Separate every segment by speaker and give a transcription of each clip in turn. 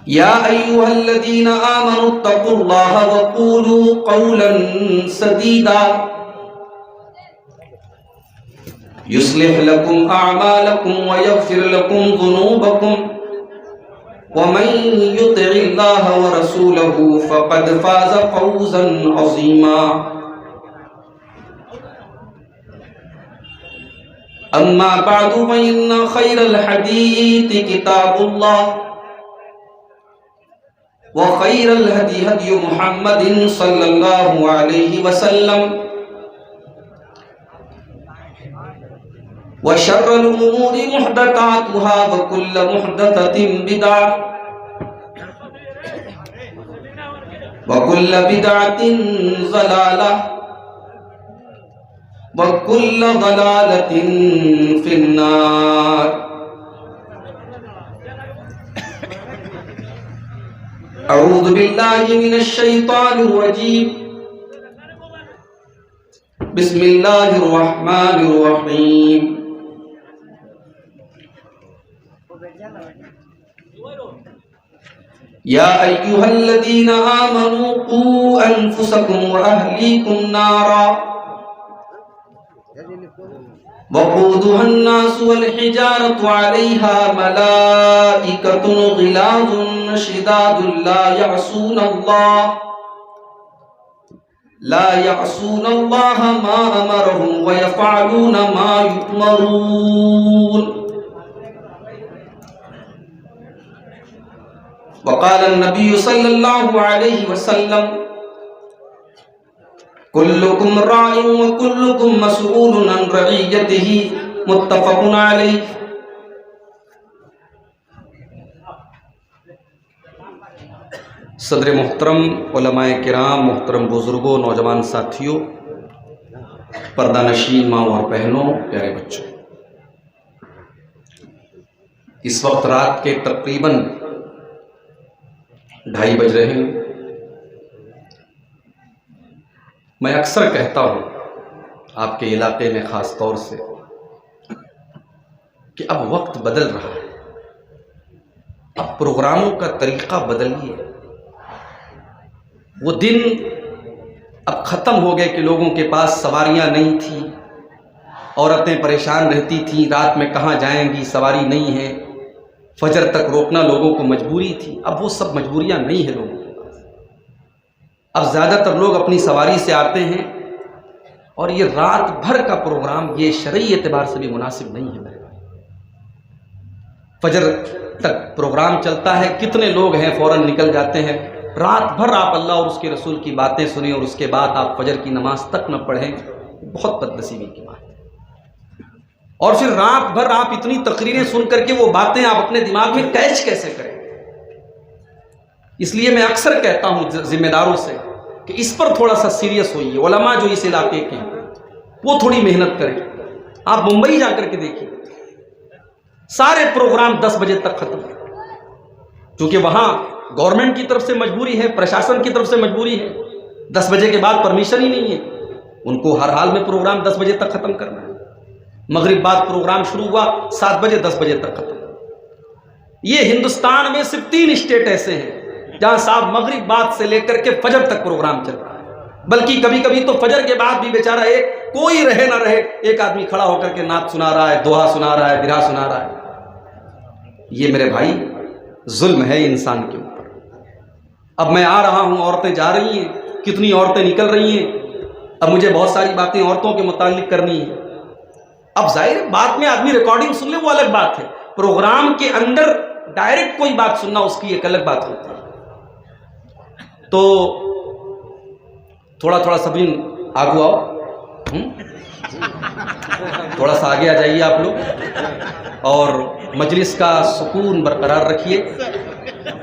Speaker 1: يا أيها الذين آمنوا اتقوا الله وقولوا قولا سديدا يصلح لكم أعمالكم ويغفر لكم ذنوبكم ومن يطع الله ورسوله فقد فاز فوزا عظيما. أما بعد فإن خير الحديث كتاب الله وخير الهدي هدي محمد صلى الله عليه وسلم وشر الأمور محدثاتها وكل محدثة بدعة وكل بدعة ضلالة وكل ضلالة في النار. أعوذ بالله من الشيطان الرجيم. بسم الله الرحمن الرحيم. يا أيها الذين آمنوا قوا أنفسكم وأهليكم نارا وقودها الناس والحجارة عليها ملائكة غلاظ شداد لا يعصون الله ما أمرهم ويفعلون ما يؤمرون. وقال النبي صلى الله عليه وسلم كلكم راع وكلكم مسؤول عن رعيته متفق عليه. صدر محترم، علماء کرام، محترم بزرگوں، نوجوان ساتھیوں، پردہ نشین ماں اور بہنوں، پیارے بچوں، اس وقت رات کے تقریباً 2:30 بج رہے ہیں. میں اکثر کہتا ہوں آپ کے علاقے میں خاص طور سے کہ اب وقت بدل رہا ہے، اب پروگراموں کا طریقہ بدلیے. وہ دن اب ختم ہو گئے کہ لوگوں کے پاس سواریاں نہیں تھیں، عورتیں پریشان رہتی تھیں رات میں کہاں جائیں گی، سواری نہیں ہے، فجر تک روکنا لوگوں کو مجبوری تھی. اب وہ سب مجبوریاں نہیں ہیں لوگوں کے پاس. اب زیادہ تر لوگ اپنی سواری سے آتے ہیں، اور یہ رات بھر کا پروگرام یہ شرعی اعتبار سے بھی مناسب نہیں ہے. میرے بھائی، فجر تک پروگرام چلتا ہے، کتنے لوگ ہیں فوراً نکل جاتے ہیں. رات بھر آپ اللہ اور اس کے رسول کی باتیں سنیں اور اس کے بعد آپ فجر کی نماز تک نہ پڑھیں، بہت بدنصیبی کی بات ہے. اور پھر رات بھر آپ اتنی تقریریں سن کر کے وہ باتیں آپ اپنے دماغ میں کیچ کیسے کریں؟ اس لیے میں اکثر کہتا ہوں ذمہ داروں سے کہ اس پر تھوڑا سا سیریس ہوئیے. علماء جو اس علاقے کے ہیں وہ تھوڑی محنت کریں. آپ ممبئی جا کر کے دیکھیں، سارے پروگرام 10 بجے تک ختم ہیں، کیونکہ وہاں گورنمنٹ کی طرف سے مجبوری ہے، پرشاسن کی طرف سے مجبوری ہے. 10 بجے کے بعد پرمیشن ہی نہیں ہے، ان کو ہر حال میں پروگرام 10 بجے تک ختم کرنا ہے. مغرب بعد پروگرام شروع ہوا 7 بجے 10 بجے تک ختم. یہ ہندوستان میں صرف 3 اسٹیٹ ایسے ہیں جہاں صاحب مغرب بعد سے لے کر کے فجر تک پروگرام چل رہا ہے. بلکہ کبھی کبھی تو فجر کے بعد بھی بیچارہ کوئی رہے نہ رہے ایک آدمی کھڑا ہو کر کے نعت سنا رہا ہے، دوہا سنا رہا ہے، برہا سنا رہا ہے. یہ میرے بھائی ظلم ہے انسان کے اوپر. اب میں آ رہا ہوں، عورتیں جا رہی ہیں، کتنی عورتیں نکل رہی ہیں. اب مجھے بہت ساری باتیں عورتوں کے متعلق کرنی ہیں. اب ظاہر بعد میں آدمی ریکارڈنگ سن لے وہ الگ بات ہے، پروگرام کے اندر ڈائریکٹ کوئی بات سننا اس کی ایک الگ بات ہوتی ہے. تو تھوڑا تھوڑا سبھی آگو آؤ، تھوڑا سا آگے آ جائیے آپ لوگ، اور مجلس کا سکون برقرار رکھیے.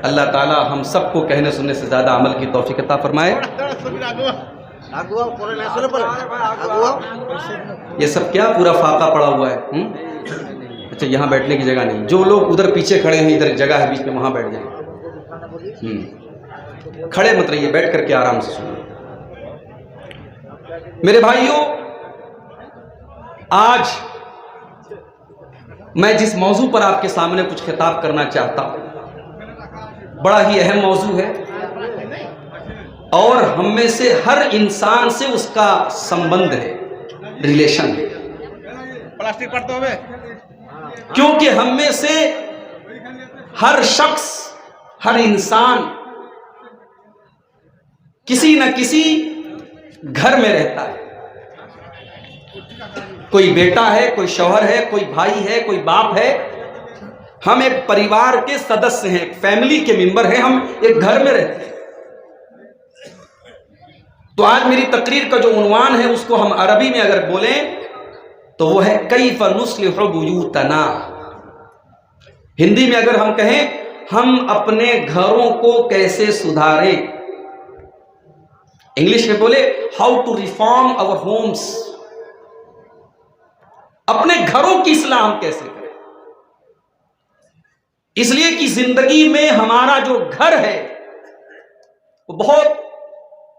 Speaker 1: اللہ تعالی ہم سب کو کہنے سننے سے زیادہ عمل کی توفیق عطا فرمائے. یہ سب کیا پورا فاقہ پڑا ہوا ہے؟ اچھا یہاں بیٹھنے کی جگہ نہیں، جو لوگ ادھر پیچھے کھڑے ہیں ادھر جگہ ہے بیچ میں، وہاں بیٹھ جائیں. کھڑے مت رہیے، بیٹھ کر کے آرام سے سنیں. میرے بھائیوں، آج میں جس موضوع پر آپ کے سامنے کچھ خطاب کرنا چاہتا ہوں بڑا ہی اہم موضوع ہے اور ہم میں سے ہر انسان سے اس کا سمبند ہے، ریلیشن ہے، کیونکہ ہم میں سے ہر شخص، ہر انسان کسی نہ کسی گھر میں رہتا ہے. کوئی بیٹا ہے، کوئی شوہر ہے، کوئی بھائی ہے، کوئی باپ ہے. ہم ایک پریوار کے سدسیہ ہیں، ایک فیملی کے ممبر ہیں، ہم ایک گھر میں رہتے ہیں. تو آج میری تقریر کا جو عنوان ہے اس کو ہم عربی میں اگر بولیں تو وہ ہے کیف نصلح بیوتنا. ہندی میں اگر ہم کہیں ہم اپنے گھروں کو کیسے سدھاریں، انگلش میں بولے how to reform our homes. اپنے گھروں کی اصلاح ہم کیسے کریں، اس لیے کہ زندگی میں ہمارا جو گھر ہے وہ بہت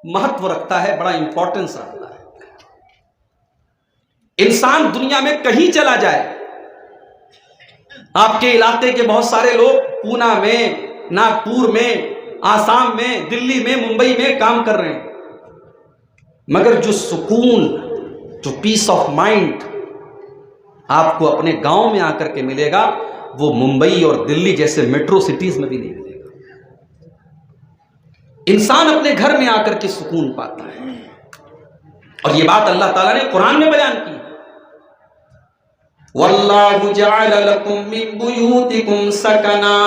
Speaker 1: مہتو رکھتا ہے، بڑا امپورٹنس رکھتا ہے. انسان دنیا میں کہیں چلا جائے، آپ کے علاقے کے بہت سارے لوگ پونا میں، ناگپور میں، آسام میں، دلی میں، ممبئی میں کام کر رہے ہیں، مگر جو سکون، جو پیس آف مائنڈ آپ کو اپنے گاؤں میں آ کر کے ملے گا وہ ممبئی اور دلی جیسے میٹرو سٹیز میں بھی نہیں ملے گا. انسان اپنے گھر میں آ کر کے سکون پاتا ہے، اور یہ بات اللہ تعالیٰ نے قرآن میں بیان کی. وَاللَّهُ جَعَلَ لَكُم مِّن بُيُوتِكُمْ سَكَنًا.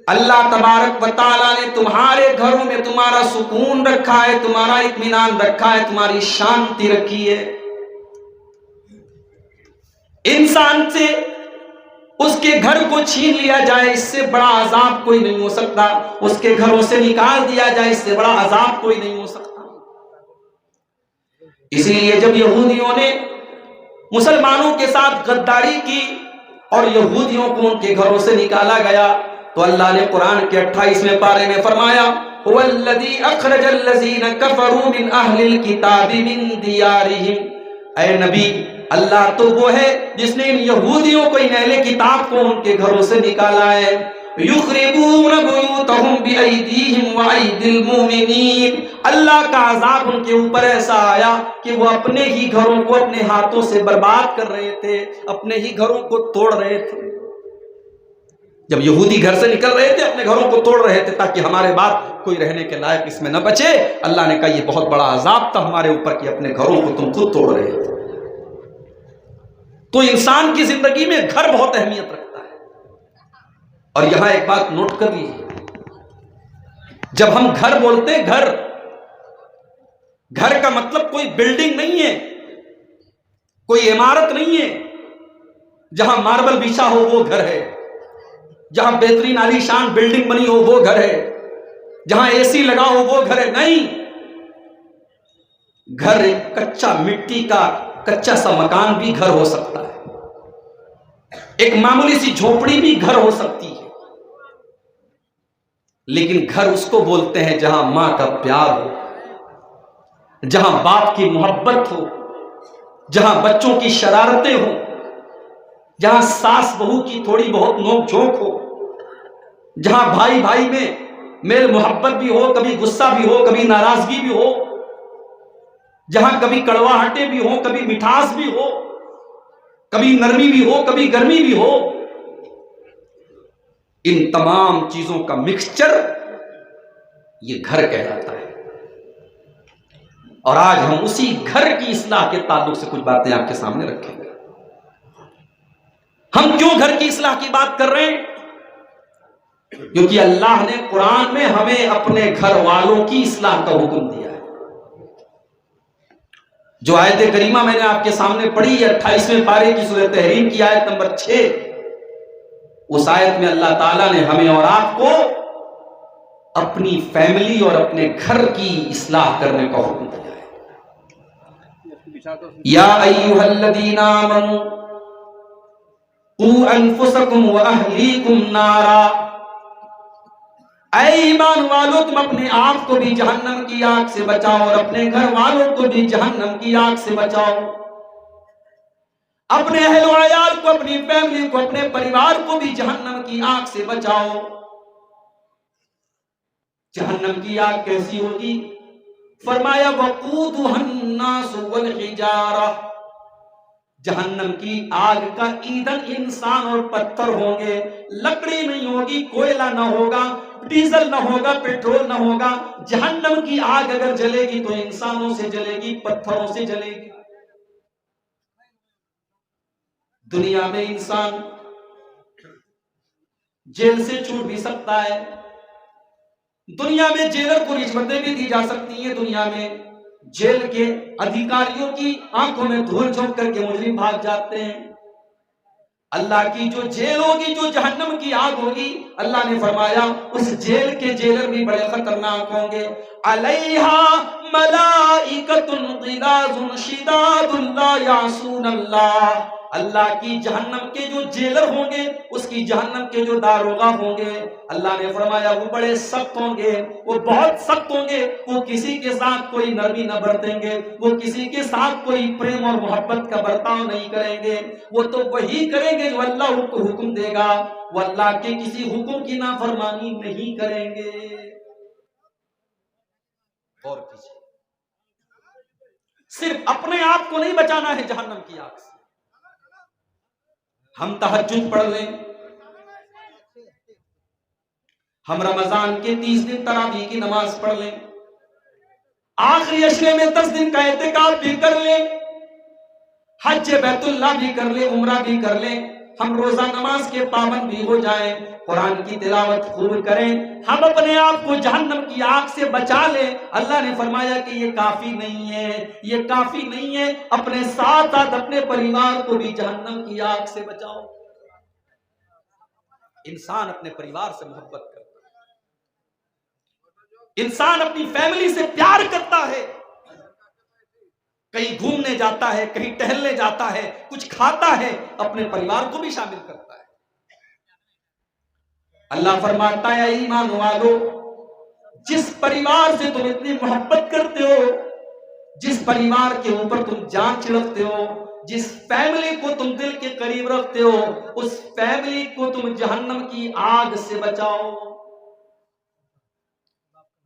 Speaker 1: اللہ تبارک و تعالیٰ نے تمہارے گھروں میں تمہارا سکون رکھا ہے، تمہارا اطمینان رکھا ہے، تمہاری شانتی رکھی ہے. انسان سے اس کے گھر کو چھین لیا جائے، اس سے بڑا عذاب کوئی نہیں ہو سکتا. اس کے گھروں سے نکال دیا جائے، اس سے بڑا عذاب کوئی نہیں ہو سکتا. اسی لیے جب یہودیوں نے مسلمانوں کے ساتھ غداری کی اور یہودیوں کو ان کے گھروں سے نکالا گیا تو اللہ نے قرآن کے 28ویں پارے میں فرمایا هُوَ الَّذِي أَخْرَجَ الَّذِينَ كَفَرُوا مِنْ أَهْلِ الْكِتَابِ مِنْ دِيَارِهِمْ. اے نبی، اللہ تو وہ ہے جس نے ان یہودیوں کو، ان اہل کتاب کو ان کے گھروں سے نکالا ہے. یخربون بیوتہم بأیدیہم وأیدی المؤمنین. اللہ کا عذاب ان کے اوپر ایسا آیا کہ وہ اپنے ہی گھروں کو اپنے ہاتھوں سے برباد کر رہے تھے، اپنے ہی گھروں کو توڑ رہے تھے. جب یہودی گھر سے نکل رہے تھے اپنے گھروں کو توڑ رہے تھے تاکہ ہمارے بعد کوئی رہنے کے لائق اس میں نہ بچے. اللہ نے کہا یہ بہت بڑا عذاب تھا ہمارے اوپر کہ اپنے گھروں کو تم خود توڑ رہے تھے. تو انسان کی زندگی میں گھر بہت اہمیت رکھتا ہے. اور یہاں ایک بات نوٹ کر لیجیے، جب ہم گھر بولتے ہیں، گھر کا مطلب کوئی بلڈنگ نہیں ہے، کوئی عمارت نہیں ہے. جہاں ماربل بچھا ہو وہ گھر ہے، جہاں بہترین عالی شان بلڈنگ بنی ہو وہ گھر ہے، جہاں اے سی لگا ہو وہ گھر ہے. نہیں، گھر ایک کچا مٹی کا کچا سا مکان بھی گھر ہو سکتا ہے، ایک معمولی سی جھوپڑی بھی گھر ہو سکتی ہے. لیکن گھر اس کو بولتے ہیں جہاں ماں کا پیار ہو، جہاں باپ کی محبت ہو، جہاں بچوں کی شرارتیں ہوں، جہاں ساس بہو کی تھوڑی بہت نوک جھونک ہو، جہاں بھائی بھائی میں میل محبت بھی ہو، کبھی غصہ بھی ہو، کبھی ناراضگی بھی ہو، جہاں کبھی کڑواہٹیں بھی ہو، کبھی مٹھاس بھی ہو، کبھی نرمی بھی ہو، کبھی گرمی بھی ہو. ان تمام چیزوں کا مکسچر یہ گھر کہلاتا ہے. اور آج ہم اسی گھر کی اصلاح کے تعلق سے کچھ باتیں آپ کے سامنے رکھیں گے. ہم کیوں گھر کی اصلاح کی بات کر رہے ہیں؟ کیونکہ اللہ نے قرآن میں ہمیں اپنے گھر والوں کی اصلاح کا حکم دیا ہے. جو آیت کریمہ میں نے آپ کے سامنے پڑھی ہے 28ویں پارے کی سورہ تحریم کی آیت نمبر 6، اس آیت میں اللہ تعالیٰ نے ہمیں اور آپ کو اپنی فیملی اور اپنے گھر کی اصلاح کرنے کا حکم دیا ہے. یا ایھا الذین آمنوا قوا انفسکم واہلیکم نارا. اے ایمان والو، تم اپنے آپ کو بھی جہنم کی آگ سے بچاؤ اور اپنے گھر والوں کو بھی جہنم کی آگ سے بچاؤ. اپنے اہل و عیال کو، اپنی فیملی کو، اپنے پریوار کو بھی جہنم کی آگ سے بچاؤ۔ جہنم کی آگ کیسی ہوگی؟ فرمایا وقودها الناس والحجارہ، جہنم کی آگ کا ایندھن انسان اور پتھر ہوں گے، لکڑی نہیں ہوگی، کوئلہ نہ ہوگا، ڈیزل نہ ہوگا، پیٹرول نہ ہوگا۔ جہنم کی آگ اگر جلے گی تو انسانوں سے جلے گی، پتھروں سے جلے گی۔ دنیا میں انسان جیل سے چھوٹ بھی سکتا ہے، دنیا میں جیلر کو رشوتیں بھی دی جا سکتی ہیں، دنیا میں جیل کے ادھیکاریوں کی آنکھوں میں دھول جھونک کر کے مجرم بھاگ جاتے ہیں۔ اللہ کی جو جیل ہوگی، جو جہنم کی آگ ہوگی، اللہ نے فرمایا اس جیل کے جیلر بھی بڑے خطرناک ہوں گے۔ علیہا ملائکۃ غلاظ شداد لا یعصون اللہ، اللہ کی جہنم کے جو جیلر ہوں گے، اس کی جہنم کے جو داروغہ ہوں گے، اللہ نے فرمایا وہ بڑے سخت ہوں گے، وہ بہت سخت ہوں گے، وہ کسی کے ساتھ کوئی نرمی نہ برتیں گے، وہ کسی کے ساتھ کوئی پریم اور محبت کا برتاؤ نہیں کریں گے، وہ تو وہی کریں گے جو اللہ ان کو حکم دے گا، وہ اللہ کے کسی حکم کی نافرمانی نہیں کریں گے۔ اور کسی صرف اپنے آپ کو نہیں بچانا ہے جہنم کی آگ سے۔ ہم تہجد پڑھ لیں، ہم رمضان کے 30 دن تراویح کی نماز پڑھ لیں، آخری عشرے میں 10 دن کا اعتکاف بھی کر لیں، حج بیت اللہ بھی کر لیں، عمرہ بھی کر لیں، ہم روزہ نماز کے پابند بھی ہو جائیں، قرآن کی تلاوت خوب کریں، ہم اپنے آپ کو جہنم کی آگ سے بچا لیں، اللہ نے فرمایا کہ یہ کافی نہیں ہے، یہ کافی نہیں ہے، اپنے ساتھ ساتھ اپنے پریوار کو بھی جہنم کی آگ سے بچاؤ۔ انسان اپنے پریوار سے محبت کرتا ہے، انسان اپنی فیملی سے پیار کرتا ہے، کہیں گھومنے جاتا ہے، کہیں ٹہلنے جاتا ہے، کچھ کھاتا ہے، اپنے پریوار کو بھی شامل کرتا ہے۔ اللہ فرماتا ہے ایمان والو، جس پریوار سے تم اتنی محبت کرتے ہو، جس پریوار کے اوپر تم جان چھڑکتے ہو، جس فیملی کو تم دل کے قریب رکھتے ہو، اس فیملی کو تم جہنم کی آگ سے بچاؤ۔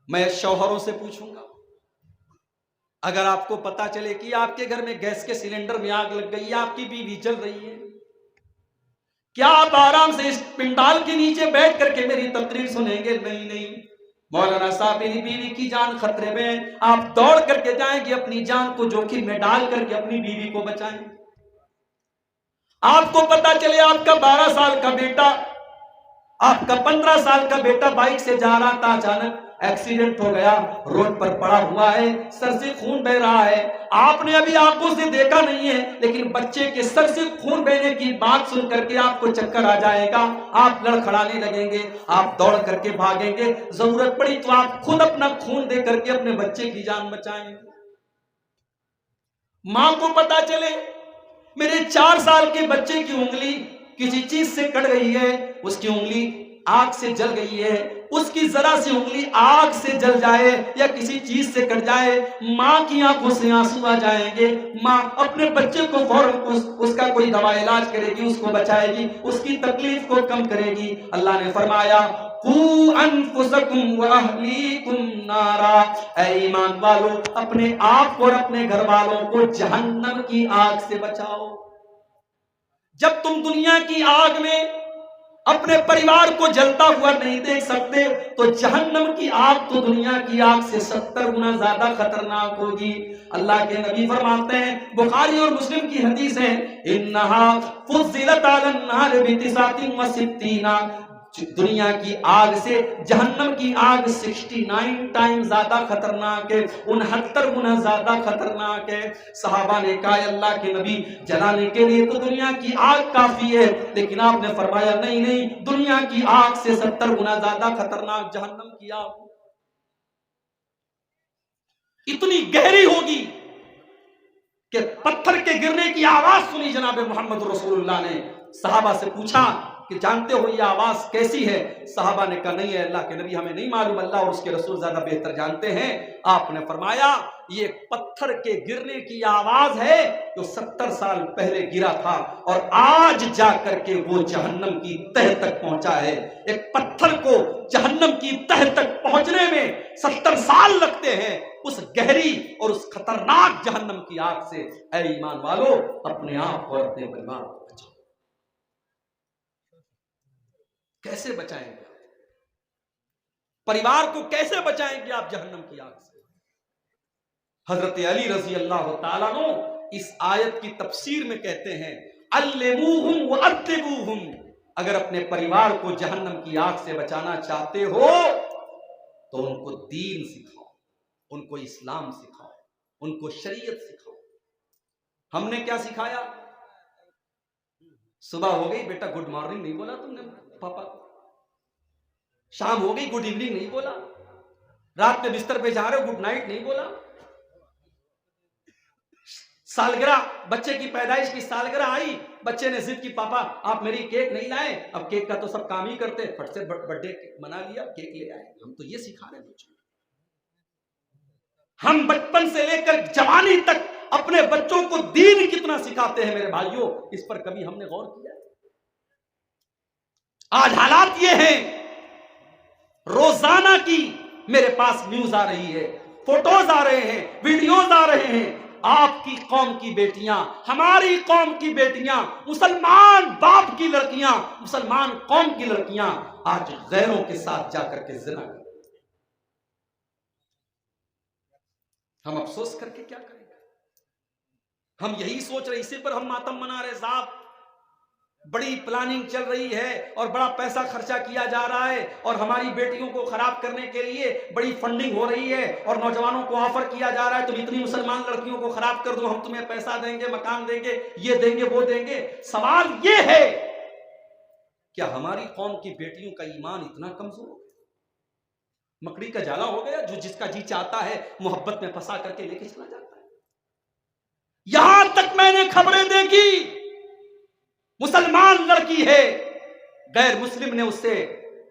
Speaker 1: میں شوہروں سے پوچھوں گا، اگر آپ کو پتا چلے کہ آپ کے گھر میں گیس کے سلنڈر میں آگ لگ گئی، آپ کی بیوی جل رہی ہے، کیا آپ آرام سے اس پنڈال کے نیچے بیٹھ کر کے میری تقریر سنیں گے؟ نہیں، مولانا صاحب میری بیوی کی جان خطرے میں، آپ دوڑ کر کے جائیں گے، اپنی جان کو جوخم میں ڈال کر کے اپنی بیوی کو بچائیں۔ آپ کو پتا چلے آپ کا 12 سال کا بیٹا، آپ کا 15 سال کا بیٹا بائک سے جا رہا تھا، اچانک ایکسیڈنٹ ہو گیا، روڈ پر پڑا ہوا ہے، سر سے خون بہ رہا ہے، آپ نے ابھی آنکھوں سے دیکھا نہیں ہے، لیکن بچے کے سر سے خون بہنے کی بات سن کر کے آپ کو چکر آ جائے گا، آپ لڑکھڑانے لگیں گے، آپ دوڑ کر کے بھاگیں گے، ضرورت پڑی تو آپ خود اپنا خون دے کر کے اپنے بچے کی جان بچائیں گے۔ ماں کو پتا چلے میرے 4 سال کے بچے کی انگلی کسی چیز سے کٹ گئی ہے، اس کی انگلی آگ سے جل گئی ہے، اس کی ذرا سی انگلی آگ سے جل جائے یا کسی چیز سے کٹ جائے، ماں کی آنکھوں سے آنسو آ جائیں گے، ماں اپنے بچے کو فوراً اس کا کوئی دوا علاج کرے گی، اس کو بچائے گی، اس کی تکلیف کو کم کرے گی۔ اللہ نے فرمایا قُوا أَنفُسَكُمْ وَأَهْلِيكُمْ نَارًا، اے ایمان والو اپنے آپ کو اور اپنے گھر والوں کو جہنم کی آگ سے بچاؤ۔ جب تم دنیا کی آگ میں اپنے پریوار کو جلتا ہوا نہیں دیکھ سکتے تو جہنم کی آگ تو دنیا کی آگ سے 70 گنا زیادہ خطرناک ہوگی۔ اللہ کے نبی فرماتے ہیں، بخاری اور مسلم کی حدیث ہے، انہا فضلت علی النار ب69 دنیا کی آگ سے جہنم کی آگ 69 ٹائم زیادہ خطرناک ہے، 69 گنا زیادہ خطرناک ہے۔ صحابہ نے کہا اللہ کے نبی جلانے کے لیے تو دنیا کی آگ کافی ہے، لیکن آپ نے فرمایا نہیں، دنیا کی آگ سے 70 گنا زیادہ خطرناک جہنم کی آگ اتنی گہری ہوگی کہ پتھر کے گرنے کی آواز سنی جناب محمد رسول اللہ نے۔ صحابہ سے پوچھا کہ جانتے ہو یہ آواز کیسی ہے؟ صحابہ نے کہا نہیں ہے اللہ کے نبی، ہمیں نہیں معلوم، اللہ اور اس کے رسول زیادہ بہتر جانتے ہیں۔ آپ نے فرمایا یہ پتھر کے گرنے کی آواز ہے جو 70 سال پہلے گرا تھا اور آج جا کر کے وہ جہنم کی تہ تک پہنچا ہے۔ ایک پتھر کو جہنم کی تہ تک پہنچنے میں 70 سال لگتے ہیں، اس گہری اور اس خطرناک جہنم کی آگ سے اے ایمان والو اپنے آپ اور اپنے پریوار کو بچاؤ۔ کیسے بچائیں گے پریوار کو؟ کیسے بچائیں گے آپ جہنم کی آگ سے؟ حضرت علی رضی اللہ تعالیٰ عنہ اس آیت کی تفسیر میں کہتے ہیں علموہم وادبوہم، اگر اپنے پریوار کو جہنم کی آگ سے بچانا چاہتے ہو تو ان کو دین سکھاؤ، ان کو اسلام سکھاؤ، ان کو شریعت سکھاؤ۔ ہم نے کیا سکھایا؟ صبح ہو گئی بیٹا گڈ مارننگ نہیں بولا تم نے پاپا کو، شام ہو گئی گڈ ایوننگ نہیں بولا، رات میں بستر پہ جا رہے ہو گڈ نائٹ نہیں بولا، سالگرہ بچے کی پیدائش کی سالگرہ آئی، بچے نے ضد کی پاپا آپ میری کیک نہیں لائے، اب کیک کا تو سب کام ہی کرتے، فٹ سے برتھ ڈے منا لیا کیک لے آئے۔ ہم تو یہ سکھا رہے ہیں بچوں، ہم بچپن سے لے کر جوانی تک اپنے بچوں کو دین کتنا سکھاتے ہیں میرے بھائیوں، اس پر کبھی ہم نے غور کیا؟ آج حالات یہ ہیں، روزانہ کی میرے پاس نیوز آ رہی ہے، فوٹوز آ رہے ہیں، ویڈیوز آ رہے ہیں، آپ کی قوم کی بیٹیاں، ہماری قوم کی بیٹیاں، مسلمان باپ کی لڑکیاں، مسلمان قوم کی لڑکیاں آج غیروں کے ساتھ جا کر کے زنا کریں۔ ہم افسوس کر کے کیا کریں گے؟ ہم یہی سوچ رہے، اسی پر ہم ماتم منا رہے صاحب، بڑی پلاننگ چل رہی ہے اور بڑا پیسہ خرچہ کیا جا رہا ہے اور ہماری بیٹیوں کو خراب کرنے کے لیے بڑی فنڈنگ ہو رہی ہے اور نوجوانوں کو آفر کیا جا رہا ہے تم اتنی مسلمان لڑکیوں کو خراب کر دو، ہم تمہیں پیسہ دیں گے، مکان دیں گے، یہ دیں گے، وہ دیں گے۔ سوال یہ ہے کیا ہماری قوم کی بیٹیوں کا ایمان اتنا کمزور ہو گیا، مکڑی کا جالا ہو گیا، جو جس کا جی چاہتا ہے محبت میں پھنسا کر کے لے کے چلا جاتا ہے؟ یہاں تک میں نے خبریں دیکھی، مسلمان لڑکی ہے، غیر مسلم نے اس سے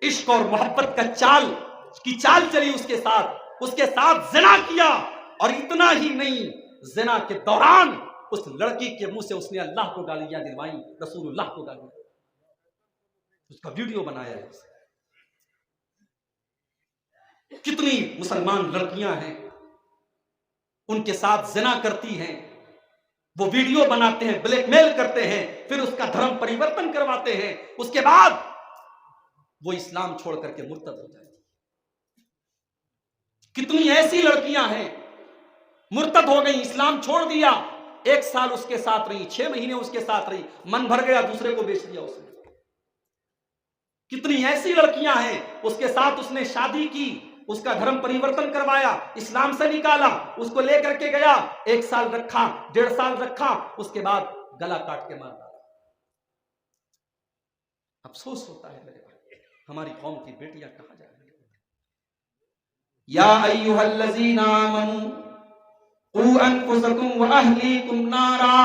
Speaker 1: عشق اور محبت کا چال چلی، اس کے ساتھ زنا کیا، اور اتنا ہی نہیں، زنا کے دوران اس لڑکی کے منہ سے اس نے اللہ کو گالیاں دلوائی، رسول اللہ کو گالیاں، اس کا ویڈیو بنایا ہے۔ کتنی مسلمان لڑکیاں ہیں ان کے ساتھ زنا کرتی ہیں، وہ ویڈیو بناتے ہیں، بلیک میل کرتے ہیں، پھر اس کا دھرم پریورتن کرواتے ہیں، اس کے بعد وہ اسلام چھوڑ کر کے مرتد ہو جاتی ہیں۔ کتنی ایسی لڑکیاں ہیں مرتد ہو گئی، اسلام چھوڑ دیا، 1 سال اس کے ساتھ رہی، 6 مہینے اس کے ساتھ رہی، من بھر گیا دوسرے کو بیچ دیا اس نے۔ کتنی ایسی لڑکیاں ہیں اس کے ساتھ اس نے شادی کی، اس کا دھرم پریورتن کروایا، اسلام سے نکالا، اس کو لے کر کے گیا، 1 سال رکھا، 1.5 سال رکھا، اس کے بعد گلا کاٹ کے مار ڈالا۔ افسوس ہوتا ہے میرے بھائی، ہماری قوم کی بیٹیاں کہاں جا رہی ہیں؟ یا ایھا الذین آمنوا قوا انفسکم واہلیکم نارا،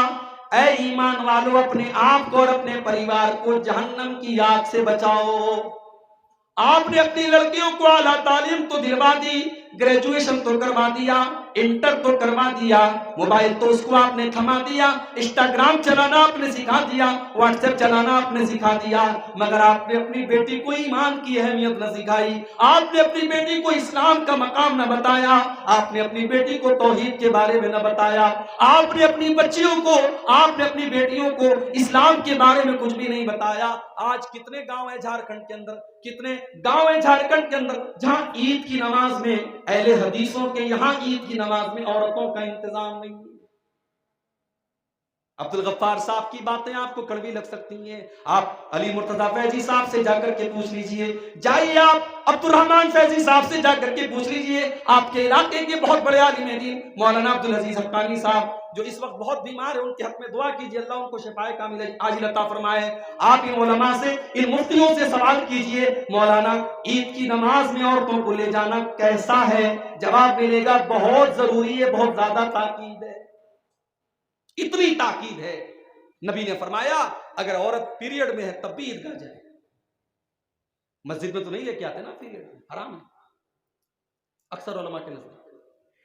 Speaker 1: اے ایمان والو اپنے آپ کو اور اپنے پریوار کو جہنم کی آگ سے بچاؤ۔ آپ نے اپنی لڑکیوں کو اعلیٰ تعلیم تو دلوا دی، گریجویشن تو کروا دیا، انٹر تو کروا دیا، موبائل تو اس کو آپ نے تھما دیا، انسٹاگرام چلانا آپ نے سکھا دیا، واٹس ایپ چلانا آپ نے سکھا دیا، مگر آپ نے اپنی بیٹی کو ایمان کی اہمیت نہ سکھائی، آپ نے اپنی بیٹی کو اسلام کا مقام نہ بتایا، آپ نے اپنی بیٹی کو توحید کے بارے میں نہ بتایا، آپ نے اپنی بیٹیوں کو اسلام کے بارے میں کچھ بھی نہیں بتایا۔ آج کتنے گاؤں ہیں جھارکھنڈ کے اندر جہاں عید کی نماز میں اہل حدیثوں کے یہاں عید کی نماز میں عورتوں کا انتظام نہیں ہے۔ عبد الغفار صاحب کی باتیں آپ کو کڑوی لگ سکتی ہیں، آپ علی مرتضیٰ فیضی صاحب سے جا کر کے پوچھ لیجئے، جائیے آپ عبد الرحمن فیضی صاحب سے جا کر کے پوچھ لیجئے، آپ کے علاقے کے بہت بڑے عالم دین مولانا عبدالعزیز حقانی صاحب جو اس وقت بہت بیمار ہیں، ان کے حق میں دعا کیجئے، اللہ ان کو شفائے کاملہ عاجل عطا فرمائے۔ آپ ان علماء سے، ان مفتیوں سے سوال کیجئے، مولانا عید کی نماز میں عورتوں کو لے جانا کیسا ہے؟ جواب ملے گا بہت ضروری ہے، بہت زیادہ تاکید ہے، اتنی تاکید ہے۔ نبی نے فرمایا اگر عورت پیریڈ میں ہے تب بھی عیدگاہ جائے، مسجد میں تو نہیں لے کے آتے نا اپنی لیڈی، حرام ہے اکثر علماء کے نزدیک.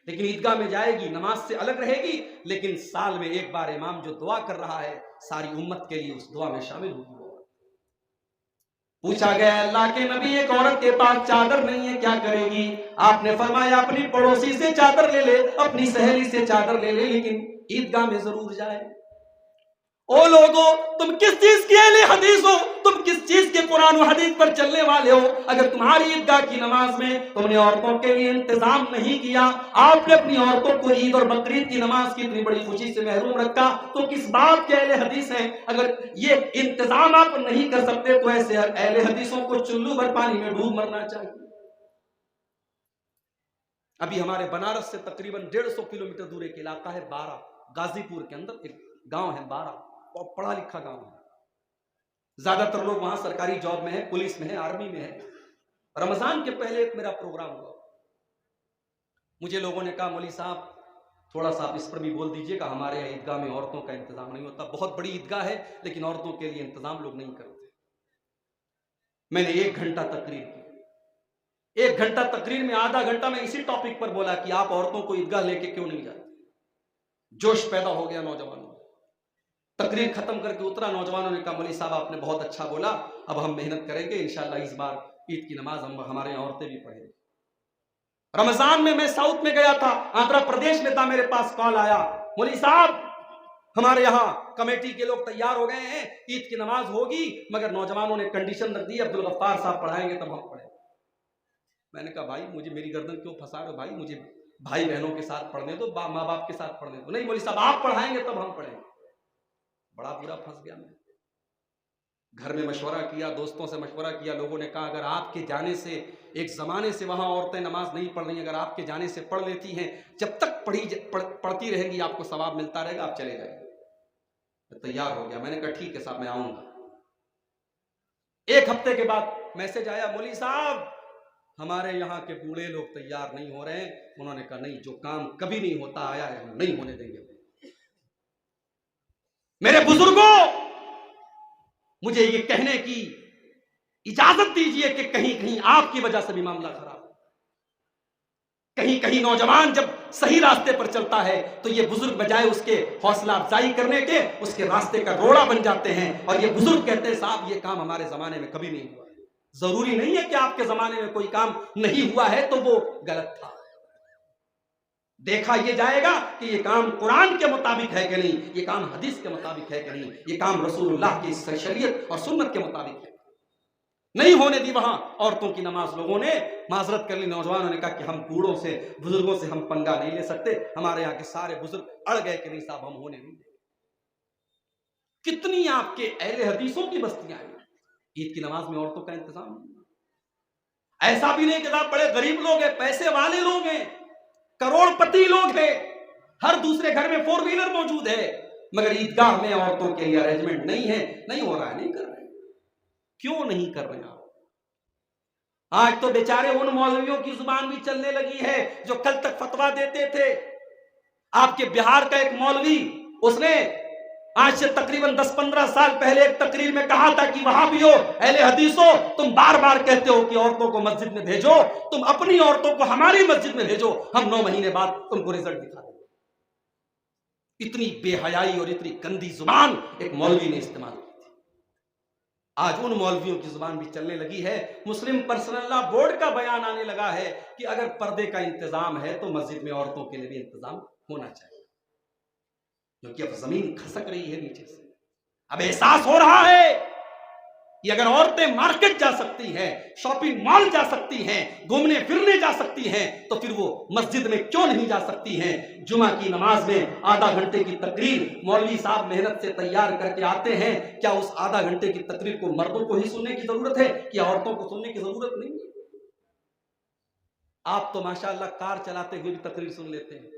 Speaker 1: لیکن عیدگاہ میں جائے گی، نماز سے الگ رہے گی، لیکن سال میں ایک بار امام جو دعا کر رہا ہے ساری امت کے لیے اس دعا میں شامل ہوگی. پوچھا گیا اللہ کے نبی ایک عورت کے پاس چادر نہیں ہے کیا کرے گی؟ آپ نے فرمایا اپنی پڑوسی سے چادر لے لے، اپنی سہیلی سے چادر لے لے، لیکن عیدگاہ میں ضرور جائے. او لوگو، تم کس چیز کی اہل حدیث ہو؟ تم کس چیز کے قرآن و حدیث پر چلنے والے ہو؟ اگر تمہاری عیدگاہ کی نماز میں تم نے عورتوں کے لیے انتظام نہیں کیا، آپ نے اپنی عورتوں کو عید اور بقرعید کی نماز کی اتنی بڑی خوشی سے محروم رکھا، تو کس بات کے اہل حدیث ہیں؟ اگر یہ انتظام آپ نہیں کر سکتے تو ایسے اہل حدیثوں کو چلو بھر پانی میں ڈوب مرنا چاہیے. ابھی ہمارے بنارس سے تقریباً 150 کلومیٹر دور ایک علاقہ ہے بارہ، غازی پور کے اندر ایک گاؤں ہے بارہ، بہت پڑھا لکھا گاؤں ہے. زیادہ تر لوگ وہاں سرکاری جاب میں ہیں، پولیس میں ہیں، آرمی میں ہیں. رمضان کے پہلے ایک میرا پروگرام ہوا، مجھے لوگوں نے کہا مولوی صاحب تھوڑا سا آپ اس پر بھی بول دیجئے کہ ہمارے یہاں عیدگاہ میں عورتوں کا انتظام نہیں ہوتا. بہت بڑی عیدگاہ ہے لیکن عورتوں کے لیے انتظام لوگ نہیں کرتے. میں نے 1 گھنٹہ تقریر کی. 1 گھنٹہ تقریر میں آدھا گھنٹہ میں اسی ٹاپک پر بولا کہ آپ عورتوں کو عیدگاہ لے کے کیوں نہیں جاتے. جوش پیدا ہو گیا نوجوانوں. تقریر ختم کر کے اترا، نوجوانوں نے کہا مولوی صاحب آپ نے بہت اچھا بولا، اب ہم محنت کریں گے انشاءاللہ اس بار عید کی نماز ہمارے یہاں عورتیں بھی پڑھیں گے. رمضان میں ساؤتھ میں گیا تھا، آندھرا پردیش میں تھا، میرے پاس کال آیا مولوی صاحب ہمارے یہاں کمیٹی کے لوگ تیار ہو گئے ہیں، عید کی نماز ہوگی مگر نوجوانوں نے کنڈیشن رکھ دی عبدالغفار صاحب پڑھائیں گے تب ہم پڑھیں. میں نے کہا بھائی مجھے میری گردن کیوں پھنسا رہے ہو بھائی، مجھے بھائی بہنوں کے ساتھ پڑھنے دو، ماں باپ کے ساتھ پڑھنے دو. نہیں مولوی صاحب آپ پڑھائیں گے تب ہم پڑھیں گے. بڑا برا پھنس گیا. میں گھر میں مشورہ کیا، دوستوں سے مشورہ کیا، لوگوں نے کہا اگر آپ کے جانے سے، ایک زمانے سے وہاں عورتیں نماز نہیں پڑھ رہی ہیں، اگر آپ کے جانے سے پڑھ لیتی ہیں، جب تک پڑھتی رہیں گی آپ کو ثواب ملتا رہے گا، آپ چلے جائیں. میں تیار ہو گیا. میں نے کہا ٹھیک ہے صاحب میں آؤں گا. 1 ہفتے کے بعد میسج آیا مولوی صاحب ہمارے یہاں کے بوڑھے لوگ تیار نہیں ہو رہے ہیں. انہوں نے کہا نہیں، جو کام کبھی نہیں ہوتا آیا ہے ہم نہیں ہونے دیں گے. میرے بزرگوں مجھے یہ کہنے کی اجازت دیجئے کہ کہیں کہیں آپ کی وجہ سے بھی معاملہ خراب ہے. کہیں کہیں نوجوان جب صحیح راستے پر چلتا ہے تو یہ بزرگ بجائے اس کے حوصلہ افزائی کرنے کے اس کے راستے کا روڑا بن جاتے ہیں، اور یہ بزرگ کہتے ہیں صاحب یہ کام ہمارے زمانے میں کبھی نہیں ہوا. ضروری نہیں ہے کہ آپ کے زمانے میں کوئی کام نہیں ہوا ہے تو وہ غلط تھا. دیکھا یہ جائے گا کہ یہ کام قرآن کے مطابق ہے کہ نہیں، یہ کام حدیث کے مطابق ہے کہ نہیں، یہ کام رسول اللہ کی شریعت اور سنت کے مطابق ہے. نہیں ہونے دی وہاں عورتوں کی نماز. لوگوں نے معذرت کر لی، نوجوانوں نے کہا کہ ہم بوڑھوں سے بزرگوں سے ہم پنگا نہیں لے سکتے، ہمارے یہاں کے سارے بزرگ اڑ گئے کہ نہیں صاحب ہم ہونے نہیں دیں. کتنی آپ کے اہل حدیثوں کی بستیاں ہیں عید کی نماز میں عورتوں کا انتظام. ایسا بھی نہیں کہ صاحب بڑے غریب لوگ ہیں، پیسے والے لوگ ہیں، کروڑ پتی لوگ ہیں، ہر دوسرے گھر میں 4 ویلر موجود ہے، مگر عیدگاہ میں عورتوں کے لیے ارینجمنٹ نہیں ہے. نہیں ہو رہا ہے، نہیں کر رہے. کیوں نہیں کر رہے آپ؟ آج تو بیچارے ان مولویوں کی زبان بھی چلنے لگی ہے جو کل تک فتویٰ دیتے تھے. آپ کے بہار کا ایک مولوی، اس نے آج سے تقریباً 10-15 سال پہلے ایک تقریر میں کہا تھا کہ وہابیو اہل حدیثو تم بار بار کہتے ہو کہ عورتوں کو مسجد میں بھیجو، تم اپنی عورتوں کو ہماری مسجد میں بھیجو، ہم 9 مہینے بعد تم کو رزلٹ دکھا دیں. اتنی بے حیائی اور اتنی گندی زبان ایک مولوی نے استعمال کی. آج ان مولویوں کی زبان بھی چلنے لگی ہے. مسلم پرسنل لا بورڈ کا بیان آنے لگا ہے کہ اگر پردے کا انتظام ہے تو مسجد میں عورتوں کے لیے بھی انتظام ہونا چاہیے، کیونکہ اب زمین کھسک رہی ہے نیچے سے. اب احساس ہو رہا ہے کہ اگر عورتیں مارکیٹ جا سکتی ہیں، شاپنگ مال جا سکتی ہیں، گھومنے پھرنے جا سکتی ہیں، تو پھر وہ مسجد میں کیوں نہیں جا سکتی ہیں؟ جمعہ کی نماز میں آدھا گھنٹے کی تقریر مولوی صاحب محنت سے تیار کر کے آتے ہیں، کیا اس آدھا گھنٹے کی تقریر کو مردوں کو ہی سننے کی ضرورت ہے کہ عورتوں کو سننے کی ضرورت نہیں ہے؟ آپ تو ماشاءاللہ کار چلاتے ہوئے بھی تقریر سن لیتے ہیں.